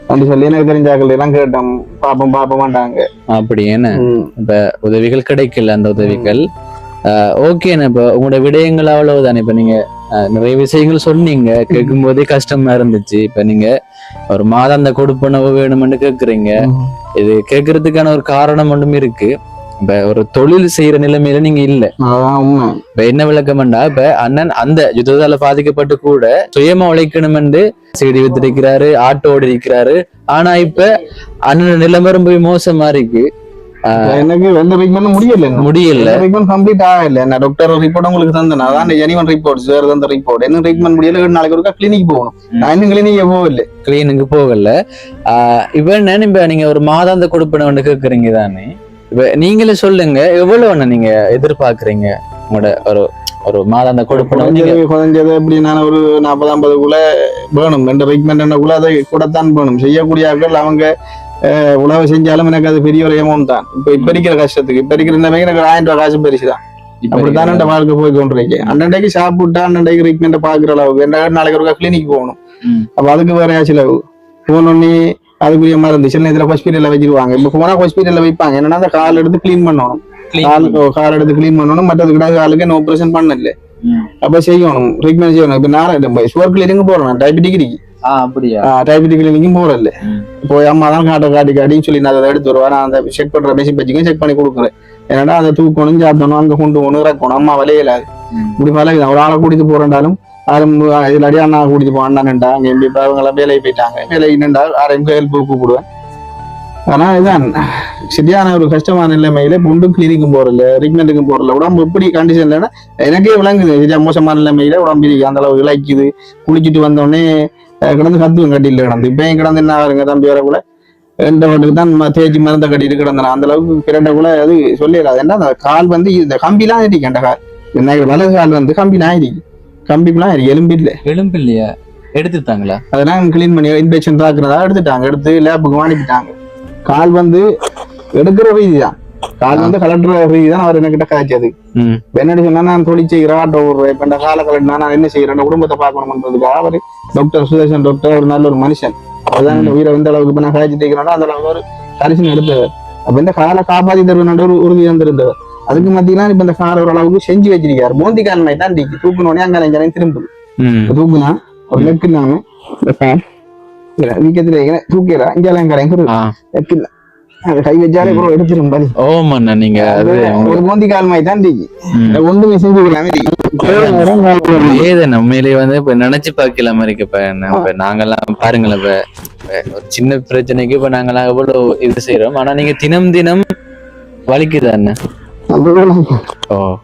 அப்படி சொல்லி எனக்கு தெரிஞ்ச ஆக்கள் எல்லாம் கேட்டோம் பாப்ப மாட்டாங்க அப்படி என்ன இப்ப உதவிகள் கிடைக்கல அந்த உதவிகள் ஓகேண்ணா இப்ப உங்களோட விடயங்கள் அவ்வளவுதானே இப்ப நீங்க நிறைய விஷயங்கள் சொன்னீங்க கேட்கும் போதே கஷ்டமா இருந்துச்சு இப்ப நீங்க ஒரு மாதம் அந்த கொடுப்பனவு வேணும்னு கேக்குறீங்க இது கேட்கறதுக்கான ஒரு காரணம் ஒன்றும் இருக்கு இப்ப ஒரு தொழில் செய்யற நிலைமையில நீங்க இல்ல இப்ப என்ன விளக்கம்டா இப்ப அண்ணன் அந்த யுத்தத்தால பாதிக்கப்பட்டு கூட சுயமா உழைக்கணும் என்று சீடி வித்திருக்கிறாரு ஆட்டோ ஓடி இருக்கிறாரு ஆனா இப்ப அண்ணன் நிலைமை ரொம்ப மோசமா இருக்கு எனக்கு எந்த ட்ரீட்மெண்ட் முடியல கம்ப்ளீட் ஆகல என்ன டாக்டர் ரிப்போர்ட் உங்களுக்கு தந்தேன் அதான் ஜெனிவன் ரிப்போர்ட் வேற தந்த ரிப்போர்ட் என்ன ட்ரீட்மெண்ட் முடியல நாளைக்கு ஒருக்கா கிளினிக் போகணும் நான் இன்னும் கிளினிக் போகல இப்ப என்ன இப்ப நீங்க ஒரு மாதாந்த கொடுப்பன ஒன்று கேக்குறீங்க தானே இப்ப நீங்களே சொல்லுங்க எவ்வளவு நீங்க எதிர்பார்க்கறீங்க உங்களோட ஒரு மாதாந்த கொடுப்பன குறைஞ்சது எப்படின்னா ஒரு 40-50 வேணும் ரெண்டு ட்ரீட்மெண்ட் அதை கூடத்தான் வேணும் செய்யக்கூடிய ஆட்கள் அவங்க உணவு செஞ்சாலும் எனக்கு அது பெரிய ஒரு அமௌண்ட் தான் இப்ப இருக்கிற கஷ்டத்துக்கு இப்ப இருக்கிற நிலைமைக்கு எனக்கு 1000 ரூபாய் காசு பெருசுதான் அப்படித்தான் என் வாழ்க்கை போய் கொண்டிருக்கேன் அண்ணன்டைக்கு சாப்பிட்டா அண்ணன்டைக்கு ட்ரீட்மெண்ட் பாக்குற அளவுக்கு நாளைக்கு ஒரு கிளினிக் போகணும் அப்ப அதுக்கு வேற செலவு போனோடனே அதுக்குரிய மருந்து சில நேரத்துல ஹாஸ்பிட்டல்ல வச்சிருவாங்க இப்ப போனா ஹாஸ்பிட்டல்ல வைப்பாங்க என்னன்னா அந்த கால் எடுத்து கிளீன் பண்ணணும் கால் எடுத்து கிளீன் பண்ணணும் மற்றது கிட்ட காலுக்கு என்ன ஆபரேஷன் பண்ணல அப்ப செய்யணும் ட்ரீட்மெண்ட் செய்யணும் இப்ப நான் சுவர் கிளீனிங் போறேன் டயபெட்டிக் இருக்கு டயபெட்டிக் கிளினிக்கும் போறல போய் அம்மா தான் காட்டின்னு சொல்லி நான் அதை எடுத்து வருவேன் நான் அந்த செக் பண்ற மெஷின் வச்சுக்கேன் செக் பண்ணி கொடுக்குறேன் ஏன்னா அதை தூக்கணும் சாப்பிடணும் அங்க கொண்டு போகணும் இறக்கணும் அம்மா விலையில இப்படி விலைக்கு ஒரு ஆளை கூட்டிட்டு போறேன்டாலும் இதுல அடி அண்ணா கூட்டிட்டு போவான்டா அங்க எப்படி அவங்கள வேலைக்கு போயிட்டாங்க வேலைக்கு நின்றா ஆரையும் ஹெல்ப் கூப்பிடுவேன் ஆனா இதான் சரியான ஒரு கஷ்டமான நிலைமையில பொண்டும் கிளினிக்கும் போறல ட்ரீட்மெண்ட்டுக்கும் போறல உடம்பு எப்படி கண்டிஷன்லன்னா எனக்கே விளங்குது சரியா மோசமான நிலைமையில உடம்பு அந்த அளவு இழைக்குது குளிச்சுட்டு வந்தோடனே கிடந்து கத்துவம் கட்டில கிடந்து இப்ப கிடந்து என்ன ஆகுங்க தம்பி வரக்குள்ள ரெண்டு வீட்டுக்கு தான் தேய்ச்சி மருந்த கட்டிட்டு கிடந்தேன் அந்த அளவுக்கு பிறண்ட கூட அது சொல்லிடாது ஏன்னா அந்த கால் வந்து இந்த கம்பிலாம் ஆயிடுச்சு அந்த கால் என்ன வலது கால் வந்து கம்பிலாம் ஆயிடுச்சு கம்பிலாம் எலும்பு இல்லையா எடுத்துட்டாங்களா அதெல்லாம் கிளீன் பண்ணி இன்ஃபெக்ஷன் தாக்குறதா எடுத்து லேப்புக்கு அனுப்பிட்டாங்க கால் வந்து எடுக்கிற ரீதி தான் கால் வந்து கலட்டுற ரீதி தான் அவர் என்கிட்ட காய்ச்சது என்னடி சொன்னா நான் தொழில் செய்கிறேன் ஆட்டோ விடுறேன் இப்ப இந்த கால கலட்டினா நான் என்ன செய்யறேன் குடும்பத்தை பார்க்கணும்ன்றதுக்காக அவரு டாக்டர் சுதர்சன் டாக்டர் ஒரு நல்ல ஒரு மனுஷன் அதுதான் இந்த உயிரை எந்த அளவுக்கு இப்ப நான் காய்ச்சிட்டு இருக்கிறேன்னா அந்த அளவுக்கு ஒரு கரிசன் எடுத்தவர் அப்ப இந்த காலை காப்பாத்தி தருவ ஒரு உறுதி இருந்திருந்தவர் அதுக்கு மத்தியெல்லாம் இப்ப இந்த காரை ஓரளவுக்கு செஞ்சு வச்சிருக்காரு மோந்திக்காரனை தான் தூக்கணுன்னே அங்கே திரும்புது தூக்குனா ஒரு லெக்கு இல்லாம வீக்கத்துல தூக்கிறா இங்கே கை வச்சாலே கூட எடுத்துரும் பலி நீங்க ஒரு மோந்தி கால் மாதிரி தான் ஒன்றுமே செஞ்சுக்கலாமே உண்மையிலேயே வந்து இப்ப நினைச்சு பார்க்கலாம் இருக்கு இப்ப நாங்கெல்லாம் பாருங்களேன் இப்ப ஒரு சின்ன பிரச்சனைக்கு இப்ப நாங்கெல்லாம் எவ்வளவு இது செய்யறோம் ஆனா நீங்க தினம் வலிக்குதா என்ன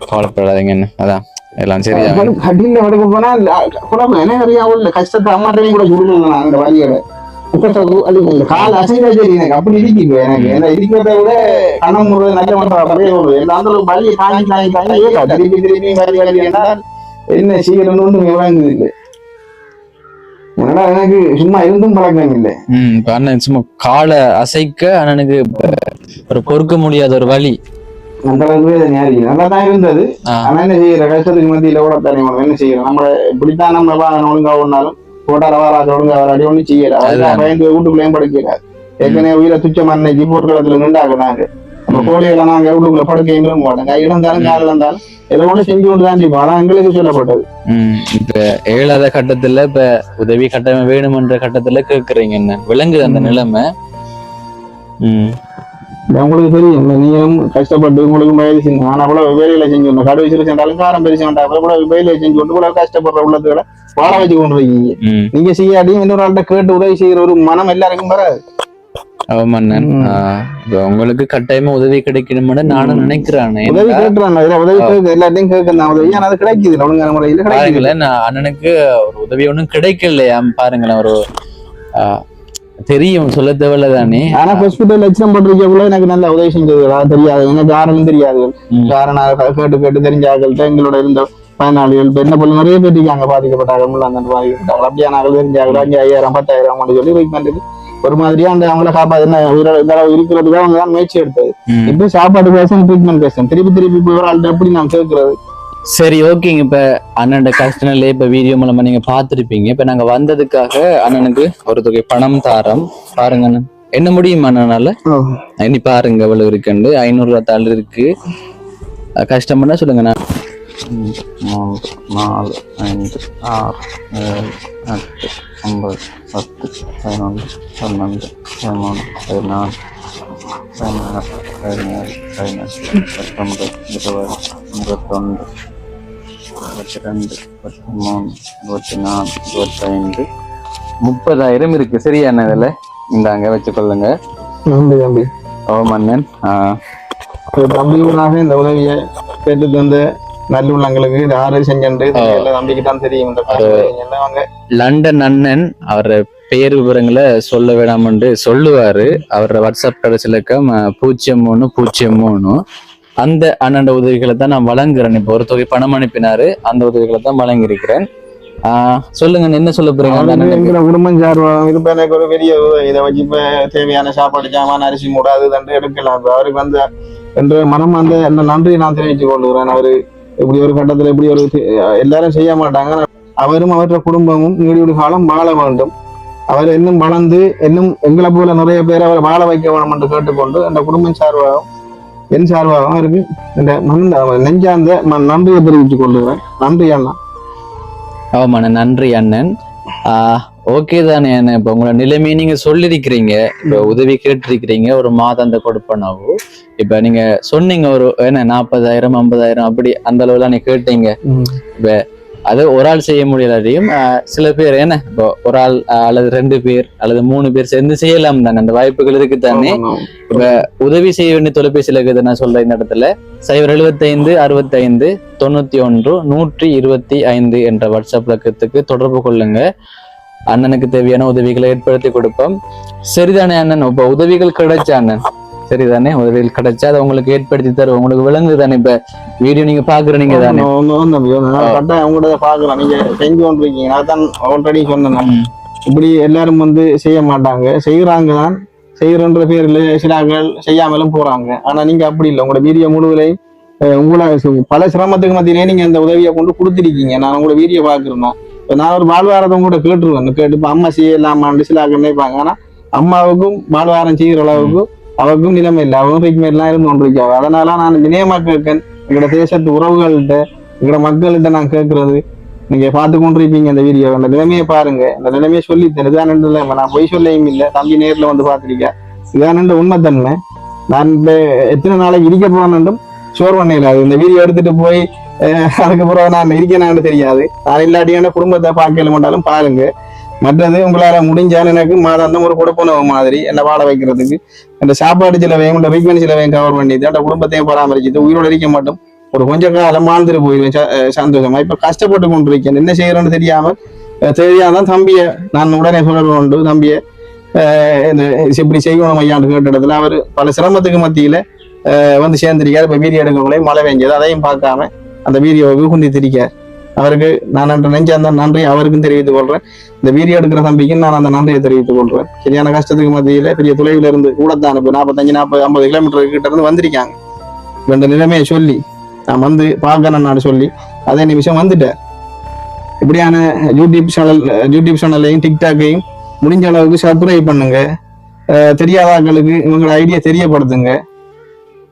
கவலைப்படாதீங்க என்ன அதான் எல்லாம் சரியா கட்டில வடக்கு போனா குழப்பம் கஷ்டத்தை அம்மாட்டையும் கூட சொல்லுங்க அந்த வழியோட கால் அசைவா எனக்கு அப்படி இருக்கு எனக்கு இருக்கிறத விட கணம் முறை நல்ல அந்த வழியை தாங்கி திருப்பி என்ன செய்யறன்னு ஒன்று விளங்குது இல்லை எனக்கு சும்மா இருந்தும் பழக்கம் இல்லை அண்ணன் சும்மா காலை அசைக்க அண்ணனுக்கு ஒரு பொறுக்க முடியாத ஒரு வழி அந்த அளவுக்கு நல்லா தான் இருந்தது ஆனா என்ன செய்யற கஷ்டத்துக்கு மத்தியில கூட தானே என்ன செய்யறோம் நம்ம இப்படித்தான் நம்ம ஒழுங்கா ஒண்ணாலும் போட்டால வாராது ஒழுங்கா வராடி ஒண்ணும் செய்யல பயந்து வீட்டுக்குள்ளேயும் படுக்கிறாரு ஏற்கனவே உயிரை துச்சம் அன்னைக்கு போர்க்களத்துல நின்றாக்குனாங்க நம்ம கோழிகளை நாங்க வீட்டுக்குள்ள படுக்கையும் போட்டோம் கை இழந்தாலும் கால் இழந்தாலும் எதை ஒண்ணு செஞ்சு கொண்டு தான் செய்வோம் ஆனா எங்களுக்கு சொல்லப்பட்டது இப்ப 7வது கட்டத்துல இப்ப உதவி கட்டணம் வேணும்ன்ற கட்டத்துல கேக்குறீங்க என்ன விளங்குது அந்த நிலைமை உங்களுக்கு தெரியும் நீங்களும் கஷ்டப்பட்டு உங்களுக்கு வயது செஞ்சு ஆனா கூட வேலையில செஞ்சு கடை வச்சு சென்றாலும் காரம் பெருசு கூட வேலையை செஞ்சு கொண்டு கூட கஷ்டப்படுற உள்ளதுகளை வாழ வச்சு கொண்டு இருக்கீங்க நீங்க செய்யாடியும் இன்னொரு ஆள்கிட்ட கேட்டு உதவி செய்யற ஒரு மனம் எல்லாருக்கும் வராது மன்னன் உங்களுக்கு கட்டாயமா உதவி கிடைக்கணும்னு நானும் நினைக்கிறேன் உதவி கேட்டுறாங்க எல்லாத்தையும் கேட்கலாம் உதவி ஆனா அது கிடைக்குது ஒழுங்கான முறையில பாருங்களேன் அண்ணனுக்கு ஒரு உதவி ஒண்ணும் கிடைக்கலையா பாருங்களேன் ஒரு தெரியும், சொல்ல தேவையில்ல தானே. ஆனா ஹாஸ்பிட்டல் லட்சணம் போட்டிருக்கக்குள்ள எனக்கு நல்ல உதவி செஞ்சது தெரியாது, எனக்கு யாரும் தெரியாது. காரணம் கேட்டு கேட்டு தெரிஞ்சாக்கள்கிட்ட எங்களோட இருந்த பயனாளிகள் இப்ப என்ன போல நிறைய பேர் இருக்காங்க பாதிக்கப்பட்டாங்க, முள்ளாந்தாண்டு பாதிக்கப்பட்டாங்க. அப்படியே நாங்கள் தெரிஞ்சாங்க 5,000 10,000 சொல்லி வெயிட் பண்ணிட்டு ஒரு மாதிரியா அந்த அவங்கள காப்பாத்து இருக்கிறதுக்கு அவங்க தான் முயற்சி எடுத்தது. இப்ப சாப்பாடு பேசணும், ட்ரீட்மெண்ட் பேசணும், திருப்பி திருப்பி ஒரு ஆள்கிட்ட எப்படி நான் கேட்கறது? சரி, ஓகேங்க. இப்ப அண்ணன் கஷ்டநிலை இப்ப வீடியோ மூலமா நீங்க பாத்துருப்பீங்க. இப்ப நாங்க வந்ததுக்காக அண்ணனுக்கு ஒரு தொகை பணம் தாரோம். பாருங்க அண்ணன், என்ன முடியும் அண்ணனால இனி பாருங்க எவ்வளவு இருக்குண்டு. 500 ரூபா தாள் இருக்கு. கஷ்டம் பண்ணா சொல்லுங்க. நான் 3 4 5 6 7 8 9 10 11 12 13 14 15 16 17 18 19 20 21 22 23 24 25 30,000 இருக்கு. சரியான இதுல இந்தாங்க வச்சுக்கொள்ளுங்க. நன்றி தம்பி. ஓ மன்னன் தம்பிகளாக இந்த உதவியை கேட்டு தந்த நல்லுள்ளங்களுக்கு யாரு செஞ்சு தம்பிக்கு தான் தெரியும். லண்டன் அண்ணன் அவர பேர் விவரங்களை சொல்ல வேணாம்னு சொல்லுவாரு. அவரோட வாட்ஸ்அப் கடைசி இலக்கம் 0303. அந்த அண்ணன் உதவிகளை தான் நான் வழங்குறேன். இப்போ ஒரு தொகை பணம் அனுப்பினாரு, அந்த உதவிகளை தான் வழங்கியிருக்கிறேன். சொல்லுங்க, என்ன சொல்ல போறீங்க? குடும்பம் சார்பாக இது எனக்கு ஒரு பெரிய இதை வச்சு இப்ப தேவையான சாப்பாடு சாமான் அரிசி மூடாது தண்டு எடுக்கலாம். அவருக்கு வந்து என்று மனம் வந்து என்ன நன்றி நான் தெரிவித்துக் கொள்கிறேன். அவரு இப்படி ஒரு கட்டத்துல இப்படி ஒரு எல்லாரும் செய்ய மாட்டாங்க. அவரும் அவற்ற குடும்பமும் நீடிய காலம் வாழ வேண்டும். அவர் இன்னும் வளர்ந்து இன்னும் எங்களை போல நிறைய பேர் அவர் வாழ வைக்க வேண்டும் என்று கேட்டுக்கொண்டு அந்த குடும்பம் சார்பாகவும் என் சார்பாகவும் அவருக்கு இந்த நெஞ்சார்ந்த நன்றியை தெரிவித்துக் கொள்கிறேன். நன்றி அண்ணா. ஆமாண்ண, நன்றி அண்ணன். ஓகே தானே அண்ணன். இப்ப உங்களோட நிலைமையை நீங்க சொல்லிருக்கிறீங்க, இப்ப உதவி கேட்டிருக்கிறீங்க, ஒரு மாதாந்த கொடுப்பனாவோ. இப்ப நீங்க சொன்னீங்க ஒரு என்ன 40,000 50,000 அப்படி அந்த அளவுல நீங்க கேட்டீங்க. இப்ப அது ஒரு ஆள் செய்ய முடியலையும் சில பேர் என்ன இப்போ ஒரு ஆள் அல்லது 2 பேர் அல்லது 3 பேர் சேர்ந்து செய்யலாம் தானே, அந்த வாய்ப்புகள் இருக்கு தானே. இப்ப உதவி செய்ய வேண்டிய தொலைபேசியில் இருக்குது நான் சொல்ற இந்த இடத்துல 075 65 91 125 என்ற வாட்ஸ்அப் இலக்கத்துக்கு தொடர்பு கொள்ளுங்க. அண்ணனுக்கு தேவையான உதவிகளை ஏற்படுத்தி கொடுப்போம். சரிதானே அண்ணன்? இப்ப உதவிகள் கிடைச்சா அண்ணன் சரிதானே, உதவிகள் கிடைச்சா அதை உங்களுக்கு ஏற்படுத்தி தரும். உங்களுக்கு விளங்குது தானே? இப்ப வீடியோ நீங்க பாக்குற நீங்க தானே அவங்களோட பாக்குறேன், நீங்க செஞ்சு கொண்டிருக்கீங்க. நான் தான் ஆல்ரெடி சொன்னேன், இப்படி எல்லாரும் வந்து செய்ய மாட்டாங்க, செய்யறாங்க தான். செய்யறன்ற பேர்ல சில ஆட்கள் செய்யாமலும் போறாங்க. ஆனா நீங்க அப்படி இல்லை. உங்களோட வீடியோ முழுவதையும் உங்களை பல சிரமத்துக்கு மத்தியிலே நீங்க இந்த உதவியை கொண்டு கொடுத்துருக்கீங்க. நான் உங்களோட வீடியோ பாக்குறேன்னா நான் ஒரு வாழ்வாரத்தை கூட கேட்டுருவேன். கேட்டு இப்ப அம்மா செய்யலாமான்னு சில ஆட்கள் நினைப்பாங்க. ஆனா அம்மாவுக்கும் வாழ்வாரம் செய்யற அளவுக்கு அவருக்கும் நிலைமை இல்லை. அவங்க ட்ரீட்மெண்ட்லாம் இருந்து கொண்டிருக்காங்க. அதனால நான் வினயமா கேட்கேன், எங்களோட தேசத்து உறவுகள்கிட்ட எங்களோட மக்கள்கிட்ட நான் கேட்கறது, நீங்க பார்த்து கொண்டிருப்பீங்க இந்த வீடியோ, அந்த நிலைமையை பாருங்க. அந்த நிலைமையை சொல்லி இதான் நான் பொய் சொல்லையும் இல்லை. தம்பி நேரில் வந்து பார்த்துருக்கேன். இதான் உண்மைத்தன்மை. நான் இந்த எத்தனை நாளைக்கு இருக்க போறேன்னும் ஷோர் பண்ணல. இந்த வீடியோ எடுத்துட்டு போய் அதுக்கப்புறம் நான் இருக்கேனான்னு தெரியாது. நான் இல்லாட்டியான குடும்பத்தை பார்க்கல மாட்டாலும் பாருங்க. மற்றது உங்களால முடிஞ்சால் எனக்கு மாதாந்தம் ஒரு கொடுப்பனவு மாதிரி என்ன வாழ வைக்கிறதுக்கு அந்த சாப்பாடு சிலவையும் இந்த ட்ரீட்மெண்ட் சிலவையும் கவர் பண்ணிட்டு அந்த குடும்பத்தையும் பராமரிச்சுட்டு உயிரோட இருக்க மாட்டோம். ஒரு கொஞ்ச காலம் வாழ்ந்துட்டு போயிடுவேன் சந்தோஷமா. இப்ப கஷ்டப்பட்டு கொண்டிருக்கேன், என்ன செய்யறேன்னு தெரியாதான் தம்பியை நான் உடனே தொடர்பு கொண்டு தம்பியை இப்படி செய்யணும் ஐயாண்டு கேட்ட இடத்துல அவர் பல சிரமத்துக்கு மத்தியில வந்து சேர்ந்திருக்காரு. இப்ப வீடியோ எடுக்கவங்களையும் மழை பெஞ்சது அதையும் பார்க்காம அந்த வீடியோவுக்கு குந்தி திரிக்கார். அவருக்கு நான் நெஞ்சார்ந்த நன்றி அவருக்கும் தெரிவித்துக் கொள்றேன். இந்த வீடியோ எடுக்கிற தம்பிக்கும் நான் அந்த நன்றியை தெரிவித்துக் கொள்றேன். சரியான கஷ்டத்துக்கு மத்தியில பெரிய தொலைவில் இருந்து கூடத்தான் 45 40 50 கிலோமீட்டர் கிட்ட இருந்து வந்திருக்காங்க. இந்த நிலைமையை சொல்லி நான் வந்து பார்க்கணும் நான் சொல்லி அதே நிமிஷம் வந்துட்டேன். இப்படியான யூடியூப் சேனல்லையும் டிக்டாக்கையும் முடிஞ்ச அளவுக்கு சப்ஸ்கிரைப் பண்ணுங்க. தெரியாதாக்களுக்கு இவங்களோட ஐடியா தெரியப்படுத்துங்க.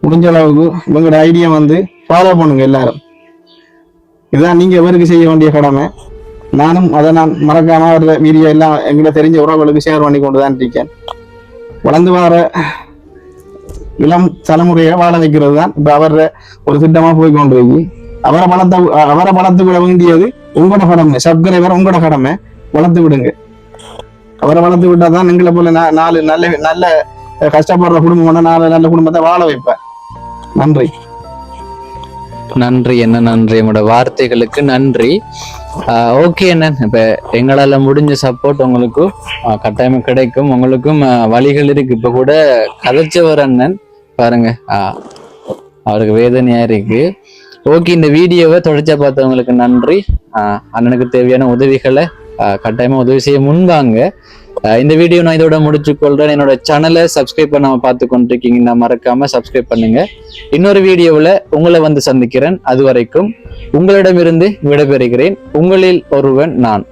முடிஞ்ச அளவுக்கு இவங்களோட ஐடியா வந்து ஃபாலோ பண்ணுங்க எல்லாரும். இதுதான் நீங்க இவருக்கு செய்ய வேண்டிய கடமை. நானும் அதை நான் மறக்காம வர்ற வீடியோ எல்லாம் எங்களை தெரிஞ்ச உறவுகளுக்கு ஷேர் பண்ணி கொண்டுதான் இருக்கேன். வளர்ந்து வர இளம் தலைமுறையை வாழ வைக்கிறது தான் இப்ப அவர ஒரு திட்டமா போய் கொண்டு போய் அவரை வளர்த்து விட வேண்டியது உங்களோட கடமை. சப்ஸ்கிரைபர் உங்களோட கடமை, வளர்த்து விடுங்க. அவரை வளர்த்து விட்டாதான் எங்களை போல 4 நல்ல கஷ்டப்படுற குடும்பம் 4 நல்ல குடும்பத்தை வாழ வைப்பேன். நன்றி. நன்றி அண்ணன், நன்றி. என்னோட வார்த்தைகளுக்கு நன்றி. ஓகே அண்ணன், இப்ப எங்களால முடிஞ்ச சப்போர்ட் உங்களுக்கு கட்டாயமா கிடைக்கும். உங்களுக்கும் வழிகள் இருக்கு. இப்ப கூட கதைச்சவர் அண்ணன் பாருங்க, அவருக்கு வேதனையா இருக்கு. ஓகே, இந்த வீடியோவை தொடர்ச்சியா பார்த்தவங்களுக்கு நன்றி. அண்ணனுக்கு தேவையான உதவிகளை கட்டாயமா உதவி செய்ய முன்வாங்க. இந்த வீடியோ நான் இதோட முடிச்சு கொள்றேன். என்னோட சேனலை சப்ஸ்கிரைப் பண்ணாம பார்த்து கொண்டிருக்கீங்கன்னா மறக்காம சப்ஸ்கிரைப் பண்ணுங்க. இன்னொரு வீடியோவில் உங்களை வந்து சந்திக்கிறேன். அது வரைக்கும் உங்களிடமிருந்து விடைபெறுகிறேன். உங்களில் ஒருவன் நான்.